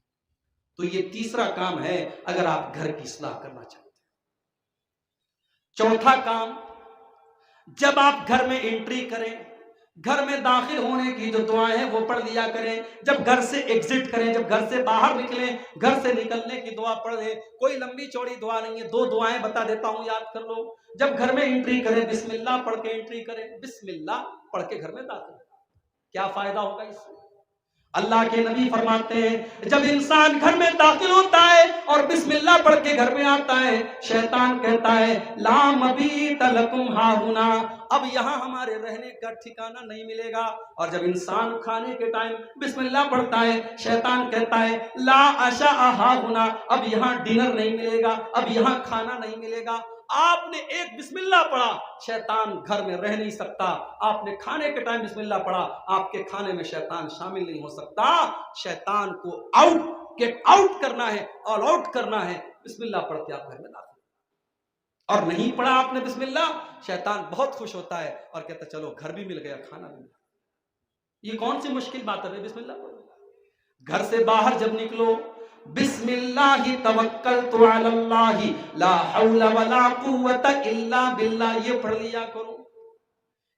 Speaker 1: تو یہ تیسرا کام ہے اگر آپ گھر کی اصلاح کرنا چاہتے ہیں۔ چوتھا کام، جب آپ گھر میں انٹری کریں، گھر میں داخل ہونے کی جو دعائیں ہیں وہ پڑھ لیا کریں، جب گھر سے ایگزٹ کریں، جب گھر سے باہر نکلیں گھر سے نکلنے کی دعا پڑھ لیں۔ کوئی لمبی چوڑی دعا نہیں ہے، 2 دعائیں بتا دیتا ہوں، یاد کر لو۔ جب گھر میں انٹری کریں بسم اللہ پڑھ کے انٹری کریں، بسم اللہ پڑھ کے گھر میں داخل۔ کیا فائدہ ہوگا اس سے؟ اللہ کے نبی فرماتے ہیں جب انسان گھر میں داخل ہوتا ہے اور بسم اللہ پڑھ کے گھر میں آتا ہے، شیطان کہتا ہے لا مبیت لکم ہاہنا، اب یہاں ہمارے رہنے کا ٹھکانہ نہیں ملے گا۔ اور جب انسان کھانے کے ٹائم بسم اللہ پڑھتا ہے، شیطان کہتا ہے لا عشاء ہاہنا، اب یہاں ڈنر نہیں ملے گا، اب یہاں کھانا نہیں ملے گا۔ آپ نے ایک بسم اللہ پڑھا، شیطان گھر میں رہ نہیں سکتا۔ آپ نے کھانے کے ٹائم بسم اللہ پڑھا، آپ کے کھانے میں شیطان شامل نہیں ہو سکتا۔ شیطان کو گیٹ آؤٹ کرنا ہے، آل آؤٹ کرنا ہے، بسم اللہ پڑھ کے آپ گھر میں داخل۔ اور نہیں پڑھا آپ نے بسم اللہ، شیطان بہت خوش ہوتا ہے اور کہتا چلو گھر بھی مل گیا، کھانا بھی مل گیا۔ یہ کون سی مشکل بات ہے؟ بسم اللہ پڑھو۔ گھر سے باہر جب نکلو، بسم اللہ توکلت علی اللہ لا حول ولا قوت الا باللہ، یہ پڑھ لیا کرو۔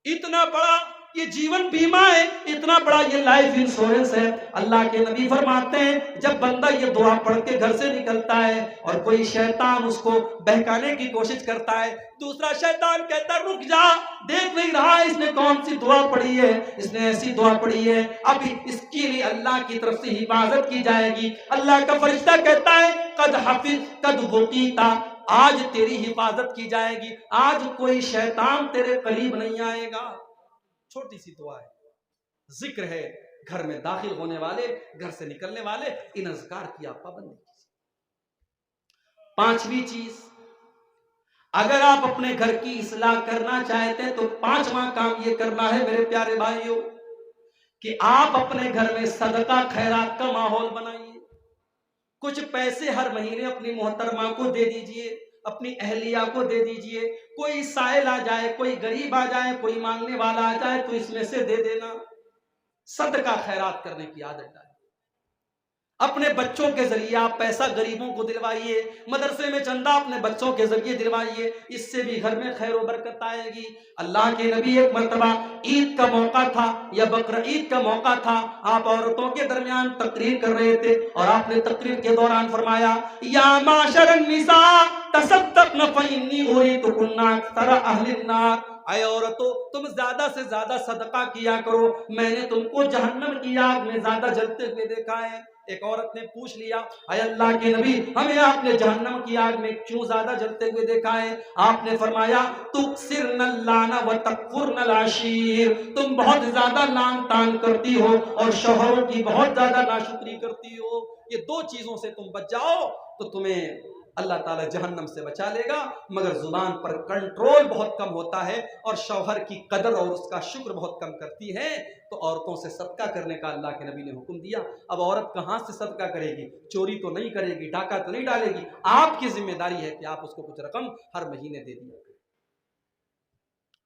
Speaker 1: اتنا بڑا یہ جیون بیمہ ہے، اتنا بڑا یہ لائف انشورنس ہے۔ اللہ کے نبی فرماتے ہیں جب بندہ یہ دعا پڑھ کے گھر سے نکلتا ہے اور کوئی شیطان اس کو بہکانے کی کوشش کرتا ہے، دوسرا شیطان کہتا ہے رک جا، دیکھ نہیں رہا اس نے کون سی دعا پڑھی ہے، اس نے ایسی دعا پڑھی ہے، اب اس کے لیے اللہ کی طرف سے حفاظت کی جائے گی۔ اللہ کا فرشتہ کہتا ہے قد حفظ قد وقیتا، آج تیری حفاظت کی جائے گی، آج کوئی شیطان تیرے قریب نہیں آئے گا۔ چھوٹی سی دعا ہے، ذکر ہے، گھر میں داخل ہونے والے، گھر سے نکلنے والے ان اذکار کی آپ پابندی کیجیے۔ پانچویں چیز، اگر آپ اپنے گھر کی اصلاح کرنا چاہتے ہیں تو پانچواں کام یہ کرنا ہے میرے پیارے بھائیوں کہ آپ اپنے گھر میں صدقہ خیرات کا ماحول بنائیے۔ کچھ پیسے ہر مہینے اپنی محترمہ کو دے دیجئے، اپنی اہلیہ کو دے دیجئے، کوئی سائل آ جائے، کوئی غریب آ جائے، کوئی مانگنے والا آ جائے تو اس میں سے دے دینا۔ صدقہ خیرات کرنے کی عادت ڈالیں۔ اپنے بچوں کے ذریعے آپ پیسہ غریبوں کو دلوائیے، مدرسے میں چندہ اپنے بچوں کے ذریعے دلوائیے، اس سے بھی گھر میں خیر و برکت آئے گی۔ اللہ کے نبی ایک مرتبہ عید کا موقع تھا یا بقر عید کا موقع تھا، آپ عورتوں کے درمیان تقریر کر رہے تھے اور آپ نے تقریر کے دوران فرمایا یا معاشر النساء تصدقن فإنی أوریتکن اکثر اہل النار، اے عورتوں تم زیادہ سے زیادہ صدقہ کیا کرو، میں نے تم کو جہنم کی آگ میں زیادہ جلتے ہوئے دیکھا ہے۔ ایک عورت نے پوچھ لیا اے اللہ کے نبی ہمیں آپ نے جہنم کی آگ میں کیوں زیادہ جلتے ہوئے دیکھا ہے؟ آپ نے فرمایا تکثرن اللعن وتکفرن العشیر، تم بہت زیادہ لعن طعن کرتی ہو اور شوہروں کی بہت زیادہ ناشکری کرتی ہو۔ یہ دو چیزوں سے تم بچ جاؤ تو تمہیں اللہ تعالیٰ جہنم سے بچا لے گا۔ مگر زبان پر کنٹرول بہت کم ہوتا ہے اور شوہر کی قدر اور اس کا شکر بہت کم کرتی ہے، تو عورتوں سے صدقہ کرنے کا اللہ کے نبی نے حکم دیا۔ اب عورت کہاں سے صدقہ کرے گی؟ چوری تو نہیں کرے گی، ڈاکہ تو نہیں ڈالے گی، آپ کی ذمہ داری ہے کہ آپ اس کو کچھ رقم ہر مہینے دے دیا۔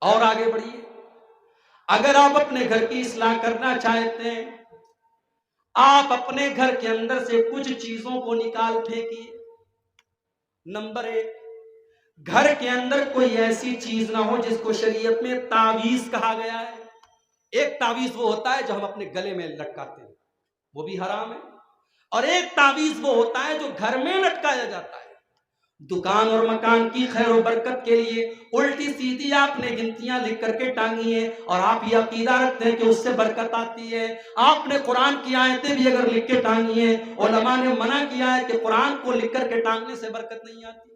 Speaker 1: اور آگے بڑھیے، اگر آپ اپنے گھر کی اصلاح کرنا چاہتے ہیں، آپ اپنے گھر کے اندر سے کچھ چیزوں کو نکال پھینکیے۔ نمبر ایک، گھر کے اندر کوئی ایسی چیز نہ ہو جس کو شریعت میں تعویذ کہا گیا ہے۔ ایک تعویذ وہ ہوتا ہے جو ہم اپنے گلے میں لٹکاتے ہیں، وہ بھی حرام ہے، اور ایک تعویذ وہ ہوتا ہے جو گھر میں لٹکایا جاتا ہے۔ دکان اور مکان کی خیر و برکت کے لیے الٹی سیدھی آپ نے گنتیاں لکھ کر کے ٹانگی ہیں اور آپ یہ عقیدہ رکھتے ہیں کہ اس سے برکت آتی ہے۔ آپ نے قرآن کی آیتیں بھی اگر لکھ کے ٹانگی ہیں، علماء نے منع کیا ہے کہ قرآن کو لکھ کر کے ٹانگنے سے برکت نہیں آتی،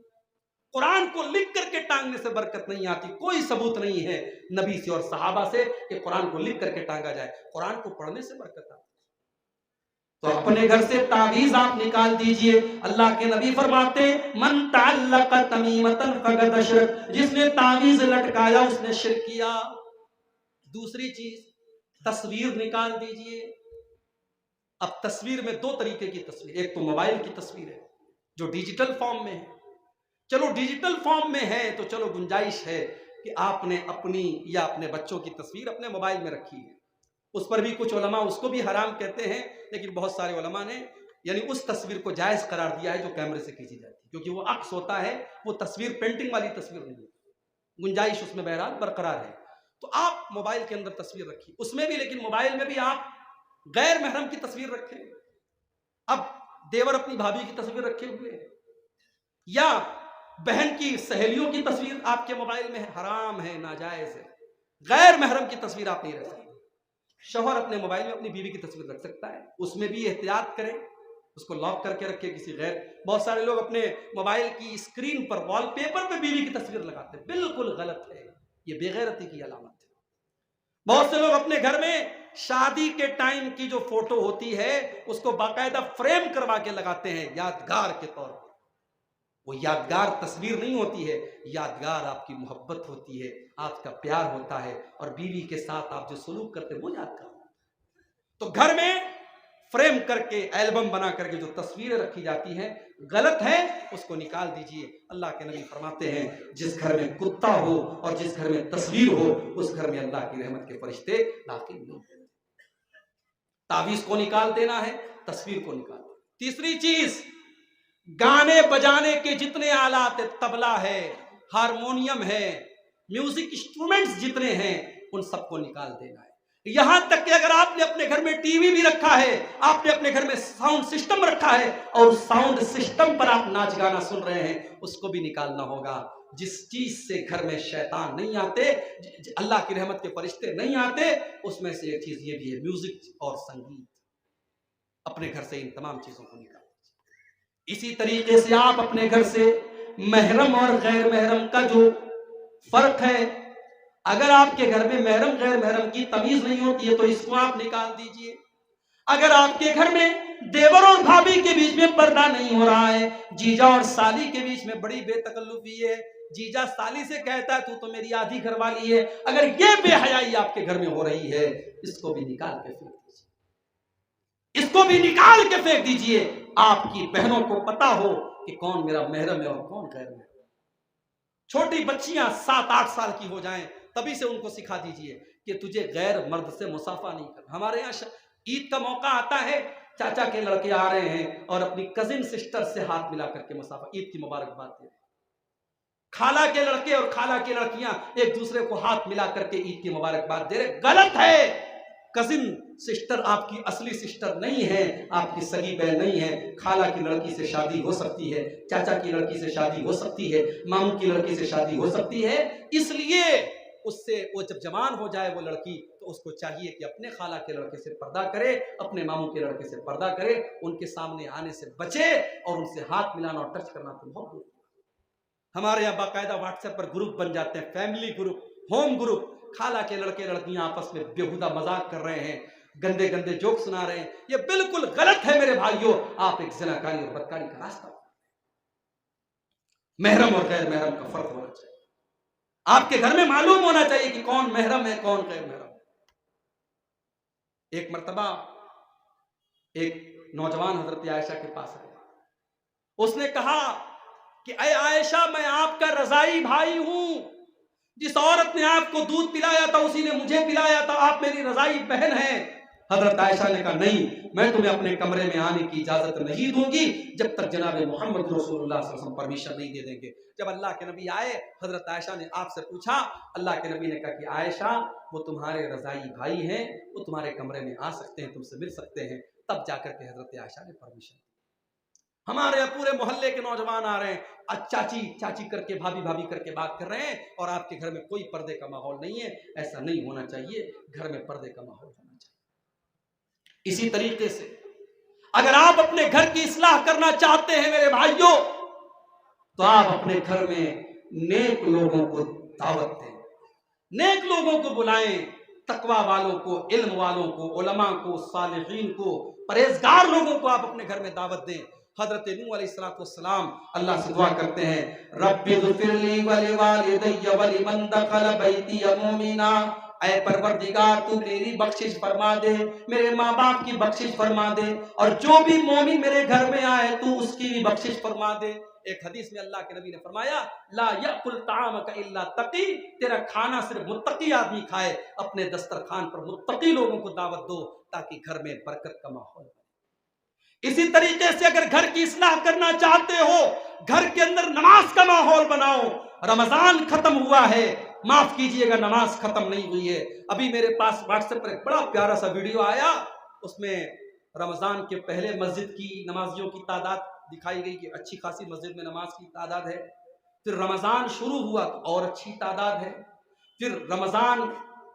Speaker 1: قرآن کو لکھ کر کے ٹانگنے سے برکت نہیں آتی۔ کوئی ثبوت نہیں ہے نبی سے اور صحابہ سے کہ قرآن کو لکھ کر کے ٹانگا جائے، قرآن کو پڑھنے سے برکت آتی۔ تو اپنے گھر سے تعویذ آپ نکال دیجئے۔ اللہ کے نبی فرماتے ہیں من تعلق تمیمۃ فقد اشرک، جس نے تعویذ لٹکایا اس نے شرک کیا۔ دوسری چیز، تصویر نکال دیجئے۔ اب تصویر میں دو طریقے کی تصویر، ایک تو موبائل کی تصویر ہے جو ڈیجیٹل فارم میں ہے۔ چلو ڈیجیٹل فارم میں ہے تو چلو گنجائش ہے کہ آپ نے اپنی یا اپنے بچوں کی تصویر اپنے موبائل میں رکھی ہے، اس پر بھی کچھ علماء اس کو بھی حرام کہتے ہیں، لیکن بہت سارے علماء نے یعنی اس تصویر کو جائز قرار دیا ہے جو کیمرے سے کھینچی جاتی ہے، کیونکہ وہ عکس ہوتا ہے، وہ تصویر پینٹنگ والی تصویر نہیں ہے، گنجائش اس میں بہرحال برقرار ہے۔ تو آپ موبائل کے اندر تصویر رکھیے، اس میں بھی، لیکن موبائل میں بھی آپ غیر محرم کی تصویر رکھیں۔ اب دیور اپنی بھابھی کی تصویر رکھے ہوئے ہیں یا بہن کی سہیلیوں کی تصویر آپ کے موبائل میں ہے، حرام ہے، ناجائز ہے، غیر محرم کی تصویر آپ نہیں رکھ سکتے۔ شوہر اپنے موبائل میں اپنی بیوی کی تصویر رکھ سکتا ہے، اس میں بھی احتیاط کرے، اس کو لاک کر کے رکھے کسی غیر. بہت سارے لوگ اپنے موبائل کی اسکرین پر وال پیپر پہ بیوی کی تصویر لگاتے ہیں، بالکل غلط ہے، یہ بے غیرتی کی علامت ہے. بہت سے لوگ اپنے گھر میں شادی کے ٹائم کی جو فوٹو ہوتی ہے اس کو باقاعدہ فریم کروا کے لگاتے ہیں یادگار کے طور پر. وہ یادگار تصویر نہیں ہوتی ہے، یادگار آپ کی محبت ہوتی ہے، آپ کا پیار ہوتا ہے، اور بیوی کے ساتھ آپ جو سلوک کرتے ہیں وہ یادگار ہوتا ہے. تو گھر میں فریم کر کے البم بنا کر کے جو تصویریں رکھی جاتی ہیں غلط ہے، اس کو نکال دیجئے. اللہ کے نبی فرماتے ہیں جس گھر میں کتا ہو اور جس گھر میں تصویر ہو اس گھر میں اللہ کی رحمت کے فرشتے داخل نہیں ہوتے. تعویذ کو نکال دینا ہے، تصویر کو نکال دینا. تیسری چیز، گانے بجانے کے جتنے آلات، طبلہ ہے، ہارمونیم ہے، میوزک انسٹرومنٹس جتنے ہیں ان سب کو نکال دینا ہے. یہاں تک کہ اگر آپ نے اپنے گھر میں ٹی وی بھی رکھا ہے، آپ نے اپنے گھر میں ساؤنڈ سسٹم رکھا ہے اور اس ساؤنڈ سسٹم پر آپ ناچ گانا سن رہے ہیں، اس کو بھی نکالنا ہوگا. جس چیز سے گھر میں شیطان نہیں آتے، اللہ کی رحمت کے فرشتے نہیں آتے، اس میں سے ایک چیز یہ بھی ہے میوزک اور سنگیت. اپنے گھر سے ان تمام چیزوں کو نکال. اسی طریقے سے آپ اپنے گھر سے محرم اور غیر محرم کا جو فرق ہے، اگر آپ کے گھر میں محرم غیر محرم کی تمیز نہیں ہوتی ہے تو اس کو آپ نکال دیجئے. اگر آپ کے گھر میں دیور اور بھابھی کے بیچ میں پردہ نہیں ہو رہا ہے، جیجا اور سالی کے بیچ میں بڑی بے تکلفی ہے، جیجا سالی سے کہتا ہے تو میری آدھی گھر والی ہے، اگر یہ بے حیائی آپ کے گھر میں ہو رہی ہے، اس کو بھی نکال کے پھینک دیجئے. اس کو بھی نکال کے پھینک دیجئے. آپ کی بہنوں کو پتا ہو کہ کون میرا محرم ہے اور کون غیر محرم. چھوٹی بچیاں 7-8 سال کی ہو جائیں تبھی سے ان کو سکھا دیجئے کہ تجھے غیر مرد سے مصافحہ نہیں کرنا. ہمارے یہاں عید کا موقع آتا ہے، چاچا کے لڑکے آ رہے ہیں اور اپنی کزن سسٹر سے ہاتھ ملا کر کے مصافحہ، عید کی مبارکباد دے رہے ہیں. خالہ کے لڑکے اور خالہ کی لڑکیاں ایک دوسرے کو ہاتھ ملا کر کے عید کی مبارکباد دے رہے. غلط ہے. کزن سسٹر آپ کی اصلی سسٹر نہیں ہے، آپ کی سگی بہن نہیں ہے. خالہ کی لڑکی سے شادی ہو سکتی ہے، چاچا کی لڑکی سے شادی ہو سکتی ہے، ماموں کی لڑکی سے شادی ہو سکتی ہے. اس لیے اس سے وہ جب جوان ہو جائے وہ لڑکی تو اس کو چاہیے کہ اپنے خالہ کے لڑکے سے پردہ کرے، اپنے ماموں کے لڑکے سے پردہ کرے، ان کے سامنے آنے سے بچے اور ان سے ہاتھ ملانا اور ٹچ کرنا تو بہت دور. ہمارے یہاں باقاعدہ واٹس ایپ پر گروپ بن جاتے ہیں، فیملی گروپ، ہوم گروپ. خالہ کے لڑکے لڑکیاں آپس میں بیہودہ مذاق کر رہے ہیں، گندے گندے جوک سنا رہے ہیں. یہ بالکل غلط ہے میرے بھائیوں. آپ ایک زناکاری اور بدکاری کا راستہ. محرم اور غیر محرم کا فرق ہونا چاہیے. آپ کے گھر میں معلوم ہونا چاہیے کہ کون محرم ہے کون غیر محرم. ایک مرتبہ ایک نوجوان حضرت عائشہ کے پاس آیا. اس نے کہا کہ اے عائشہ، میں آپ کا رضائی بھائی ہوں. جس عورت نے آپ کو دودھ پلایا تھا اسی نے مجھے پلایا تھا، آپ میری رضائی بہن ہیں. حضرت عائشہ نے کہا نہیں، میں تمہیں اپنے کمرے میں آنے کی اجازت نہیں دوں گی جب تک جناب محمد رسول اللہ صلی اللہ علیہ وسلم پرمیشن نہیں دے دیں گے. جب اللہ کے نبی آئے، حضرت عائشہ نے آپ سے پوچھا. اللہ کے نبی نے کہا کہ عائشہ، وہ تمہارے رضائی بھائی ہیں، وہ تمہارے کمرے میں آ سکتے ہیں، تم سے مل سکتے ہیں. تب جا کر کے حضرت عائشہ نے پرمیشن. ہمارے یہاں پورے محلے کے نوجوان آ رہے ہیں، چاچی چاچی کر کے، بھابھی بھابھی کر کے بات کر رہے ہیں، اور آپ کے گھر میں کوئی پردے کا ماحول نہیں ہے. ایسا نہیں ہونا چاہیے. گھر میں پردے کا ماحول ہونا چاہیے. اسی طریقے سے اگر آپ اپنے گھر کی اصلاح کرنا چاہتے ہیں میرے بھائیوں، تو آپ اپنے گھر میں نیک لوگوں کو دعوت دیں، نیک لوگوں کو بلائیں، تقوی والوں کو، علم والوں کو، علماء کو، صالحین کو، پرہیزگار لوگوں کو آپ اپنے گھر میں دعوت دیں. حضرت نوح علیہ السلام اللہ سے دعا کرتے ہیں، رب اغفر لی ولوالدی ولمن دخل بیتی مؤمنا. اے پروردگار، تو میری بخشش فرما دے، میرے ماں باپ کی بخشش فرما دے، اور جو بھی مومن میرے گھر میں آئے تو اس کی بھی بخشش فرما دے. ایک حدیث میں اللہ کے نبی نے فرمایا، لا یأکل طعامک الا تقی. تیرا کھانا صرف متقی آدمی کھائے. اپنے دسترخوان پر متقی لوگوں کو دعوت دو تاکہ گھر میں برکت کا ماحول بنے. اسی طریقے سے اگر گھر کی اصلاح کرنا چاہتے ہو، گھر کے اندر نماز کا ماحول بناؤ. رمضان ختم ہوا ہے، معاف کیجئے گا نماز ختم نہیں ہوئی ہے. ابھی میرے پاس واٹس ایپ پر ایک بڑا پیارا سا ویڈیو آیا، اس میں رمضان کے پہلے مسجد کی نمازیوں کی تعداد دکھائی گئی کہ اچھی خاصی مسجد میں نماز کی تعداد ہے. پھر رمضان شروع ہوا تو اور اچھی تعداد ہے. پھر رمضان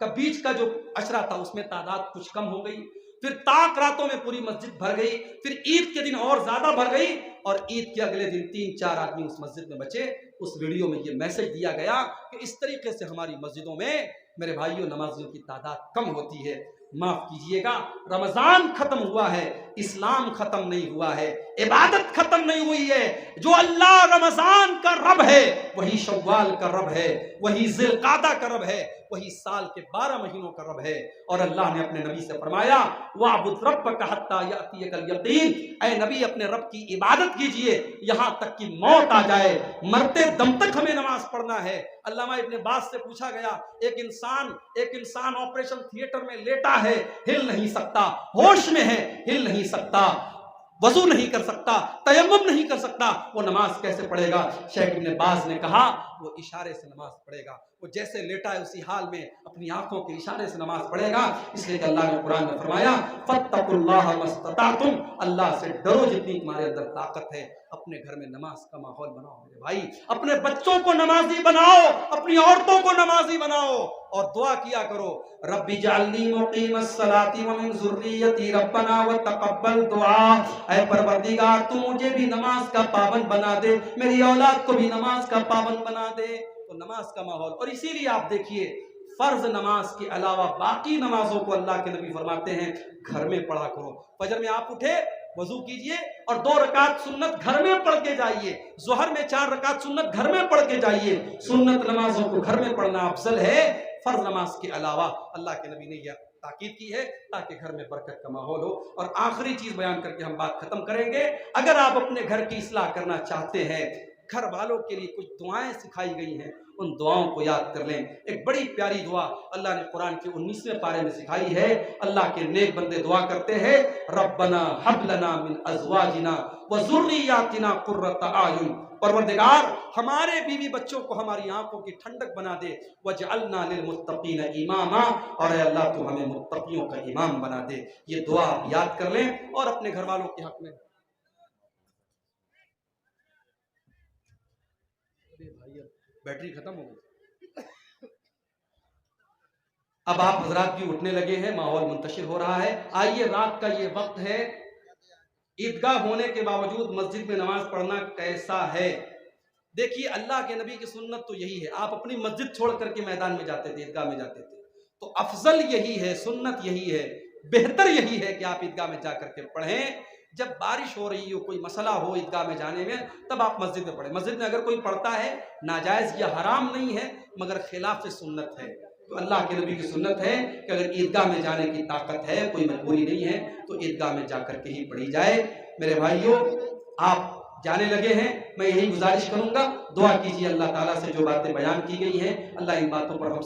Speaker 1: کا بیچ کا جو عشرہ تھا اس میں تعداد کچھ کم ہو گئی، پھر تاک راتوں میں پوری مسجد بھر گئی، پھر عید کے دن اور زیادہ بھر گئی، اور عید کے اگلے دن 3-4 آدمی اس مسجد میں بچے۔ اس ویڈیو میں یہ میسج دیا گیا کہ اس طریقے سے ہماری مسجدوں میں میرے بھائیوں نمازیوں کی تعداد کم ہوتی ہے۔ معاف کیجئے گا، رمضان ختم ہوا ہے، اسلام ختم نہیں ہوا ہے، عبادت ختم نہیں ہوئی ہے۔ جو اللہ رمضان کا رب ہے وہی شوال کا رب ہے، وہی ذی القعدہ کا رب ہے، وہی سال کے 12 مہینوں کا رب ہے۔ اور اللہ نے اپنے نبی سے فرمایا وَاعْبُدْ رَبَّكَ حَتَّى يَأْتِيَكَ الْيَقِينُ، اے نبی اپنے رب کی عبادت کیجئے یہاں تک کہ موت آ جائے، مرتے دم تک ہمیں نماز پڑھنا ہے۔ علامہ ابن باز سے پوچھا گیا، ایک انسان آپریشن تھیٹر میں لیٹا ہے، ہل نہیں سکتا، ہوش میں ہے، ہل نہیں سکتا، وضو نہیں کر سکتا، تیمم نہیں کر سکتا، وہ نماز کیسے پڑھے گا؟ شیخ ابن باز نے کہا وہ اشارے سے نماز پڑھے گا، وہ جیسے لیٹا ہے اسی حال میں اپنی آنکھوں کے اشارے سے نماز پڑھے گا۔ اس لیے کہ اللہ نے قرآن میں فرمایا فَاتَّقُوا اللَّهَ مَا اسْتَطَعْتُمْ، اللہ سے ڈرو جتنی تمہارے اندر طاقت ہے۔ اپنے گھر میں نماز کا ماحول بناؤ میرے بھائی، اپنے بچوں کو نمازی بناؤ، اپنی عورتوں کو نمازی بناؤ، اور دعا کیا کرو رب اجعلنی مقیم الصلاۃ ومن ذریتی ربنا وتقبل دعا، اے پروردگار تو مجھے بھی نماز کا پابند بنا دے، میری اولاد کو بھی نماز کا پابند بنا دے۔ تو نماز کا ماحول، اور اسی لیے آپ دیکھیے فرض نماز کے علاوہ باقی نمازوں کو اللہ کے نبی فرماتے ہیں گھر میں پڑھا کرو۔ فجر میں آپ اٹھے وضو کیجئے اور 2 رکعت سنت گھر میں پڑھ کے جائیے، ظہر میں 4 رکعت سنت گھر میں پڑھ کے جائیے۔ سنت نمازوں کو گھر میں پڑھنا افضل ہے فرض نماز کے علاوہ۔ اللہ کے نبی نے یہ تاکید کی ہے تاکہ گھر میں برکت کا ماحول ہو۔ اور آخری چیز بیان کر کے ہم بات ختم کریں گے، اگر آپ اپنے گھر کی اصلاح کرنا چاہتے ہیں، گھر والوں کے لیے کچھ دعائیں سکھائی گئی ہیں، ان دعاؤں کو یاد کر لیں۔ ایک بڑی پیاری دعا اللہ نے قرآن کے 19ویں پارے میں سکھائی ہے۔ اللہ کے نیک بندے دعا کرتے ہیں ربنا حب لنا من ازواجنا وذریاتنا قرۃ اعین، پروردگار ہمارے بیوی بچوں کو ہماری آنکھوں کی ٹھنڈک بنا دے، وجعلنا للمتقین اماما، اور اے اللہ تو ہمیں متقیوں کا امام بنا دے۔ یہ دعا آپ یاد کر لیں اور اپنے گھر والوں کے حق میں بیٹری ختم ہو گئی۔ اب آپ حضرات بھی اٹھنے لگے ہیں، ماحول منتشر ہو رہا ہے۔ آئیے، رات کا یہ وقت ہے، عیدگاہ ہونے کے باوجود مسجد میں نماز پڑھنا کیسا ہے؟ دیکھیے اللہ کے نبی کی سنت تو یہی ہے، آپ اپنی مسجد چھوڑ کر کے میدان میں جاتے تھے، عیدگاہ میں جاتے تھے، تو افضل یہی ہے، سنت یہی ہے، بہتر یہی ہے کہ آپ عیدگاہ میں جا کر کے پڑھیں۔ جب بارش ہو رہی ہو، کوئی مسئلہ ہو عیدگاہ میں جانے میں، تب آپ مسجد میں پڑھیں۔ مسجد میں اگر کوئی پڑھتا ہے ناجائز یا حرام نہیں ہے مگر خلاف سنت ہے، تو اللہ کے نبی کی سنت ہے کہ اگر عیدگاہ میں جانے کی طاقت ہے، کوئی مجبوری نہیں ہے، تو عیدگاہ میں جا کر کے ہی پڑھی جائے۔ میرے بھائیوں، آپ جانے لگے ہیں، میں یہی گزارش کروں گا، دعا کیجیے اللہ تعالیٰ سے جو باتیں بیان کی گئی ہیں، اللہ ان باتوں پر ہم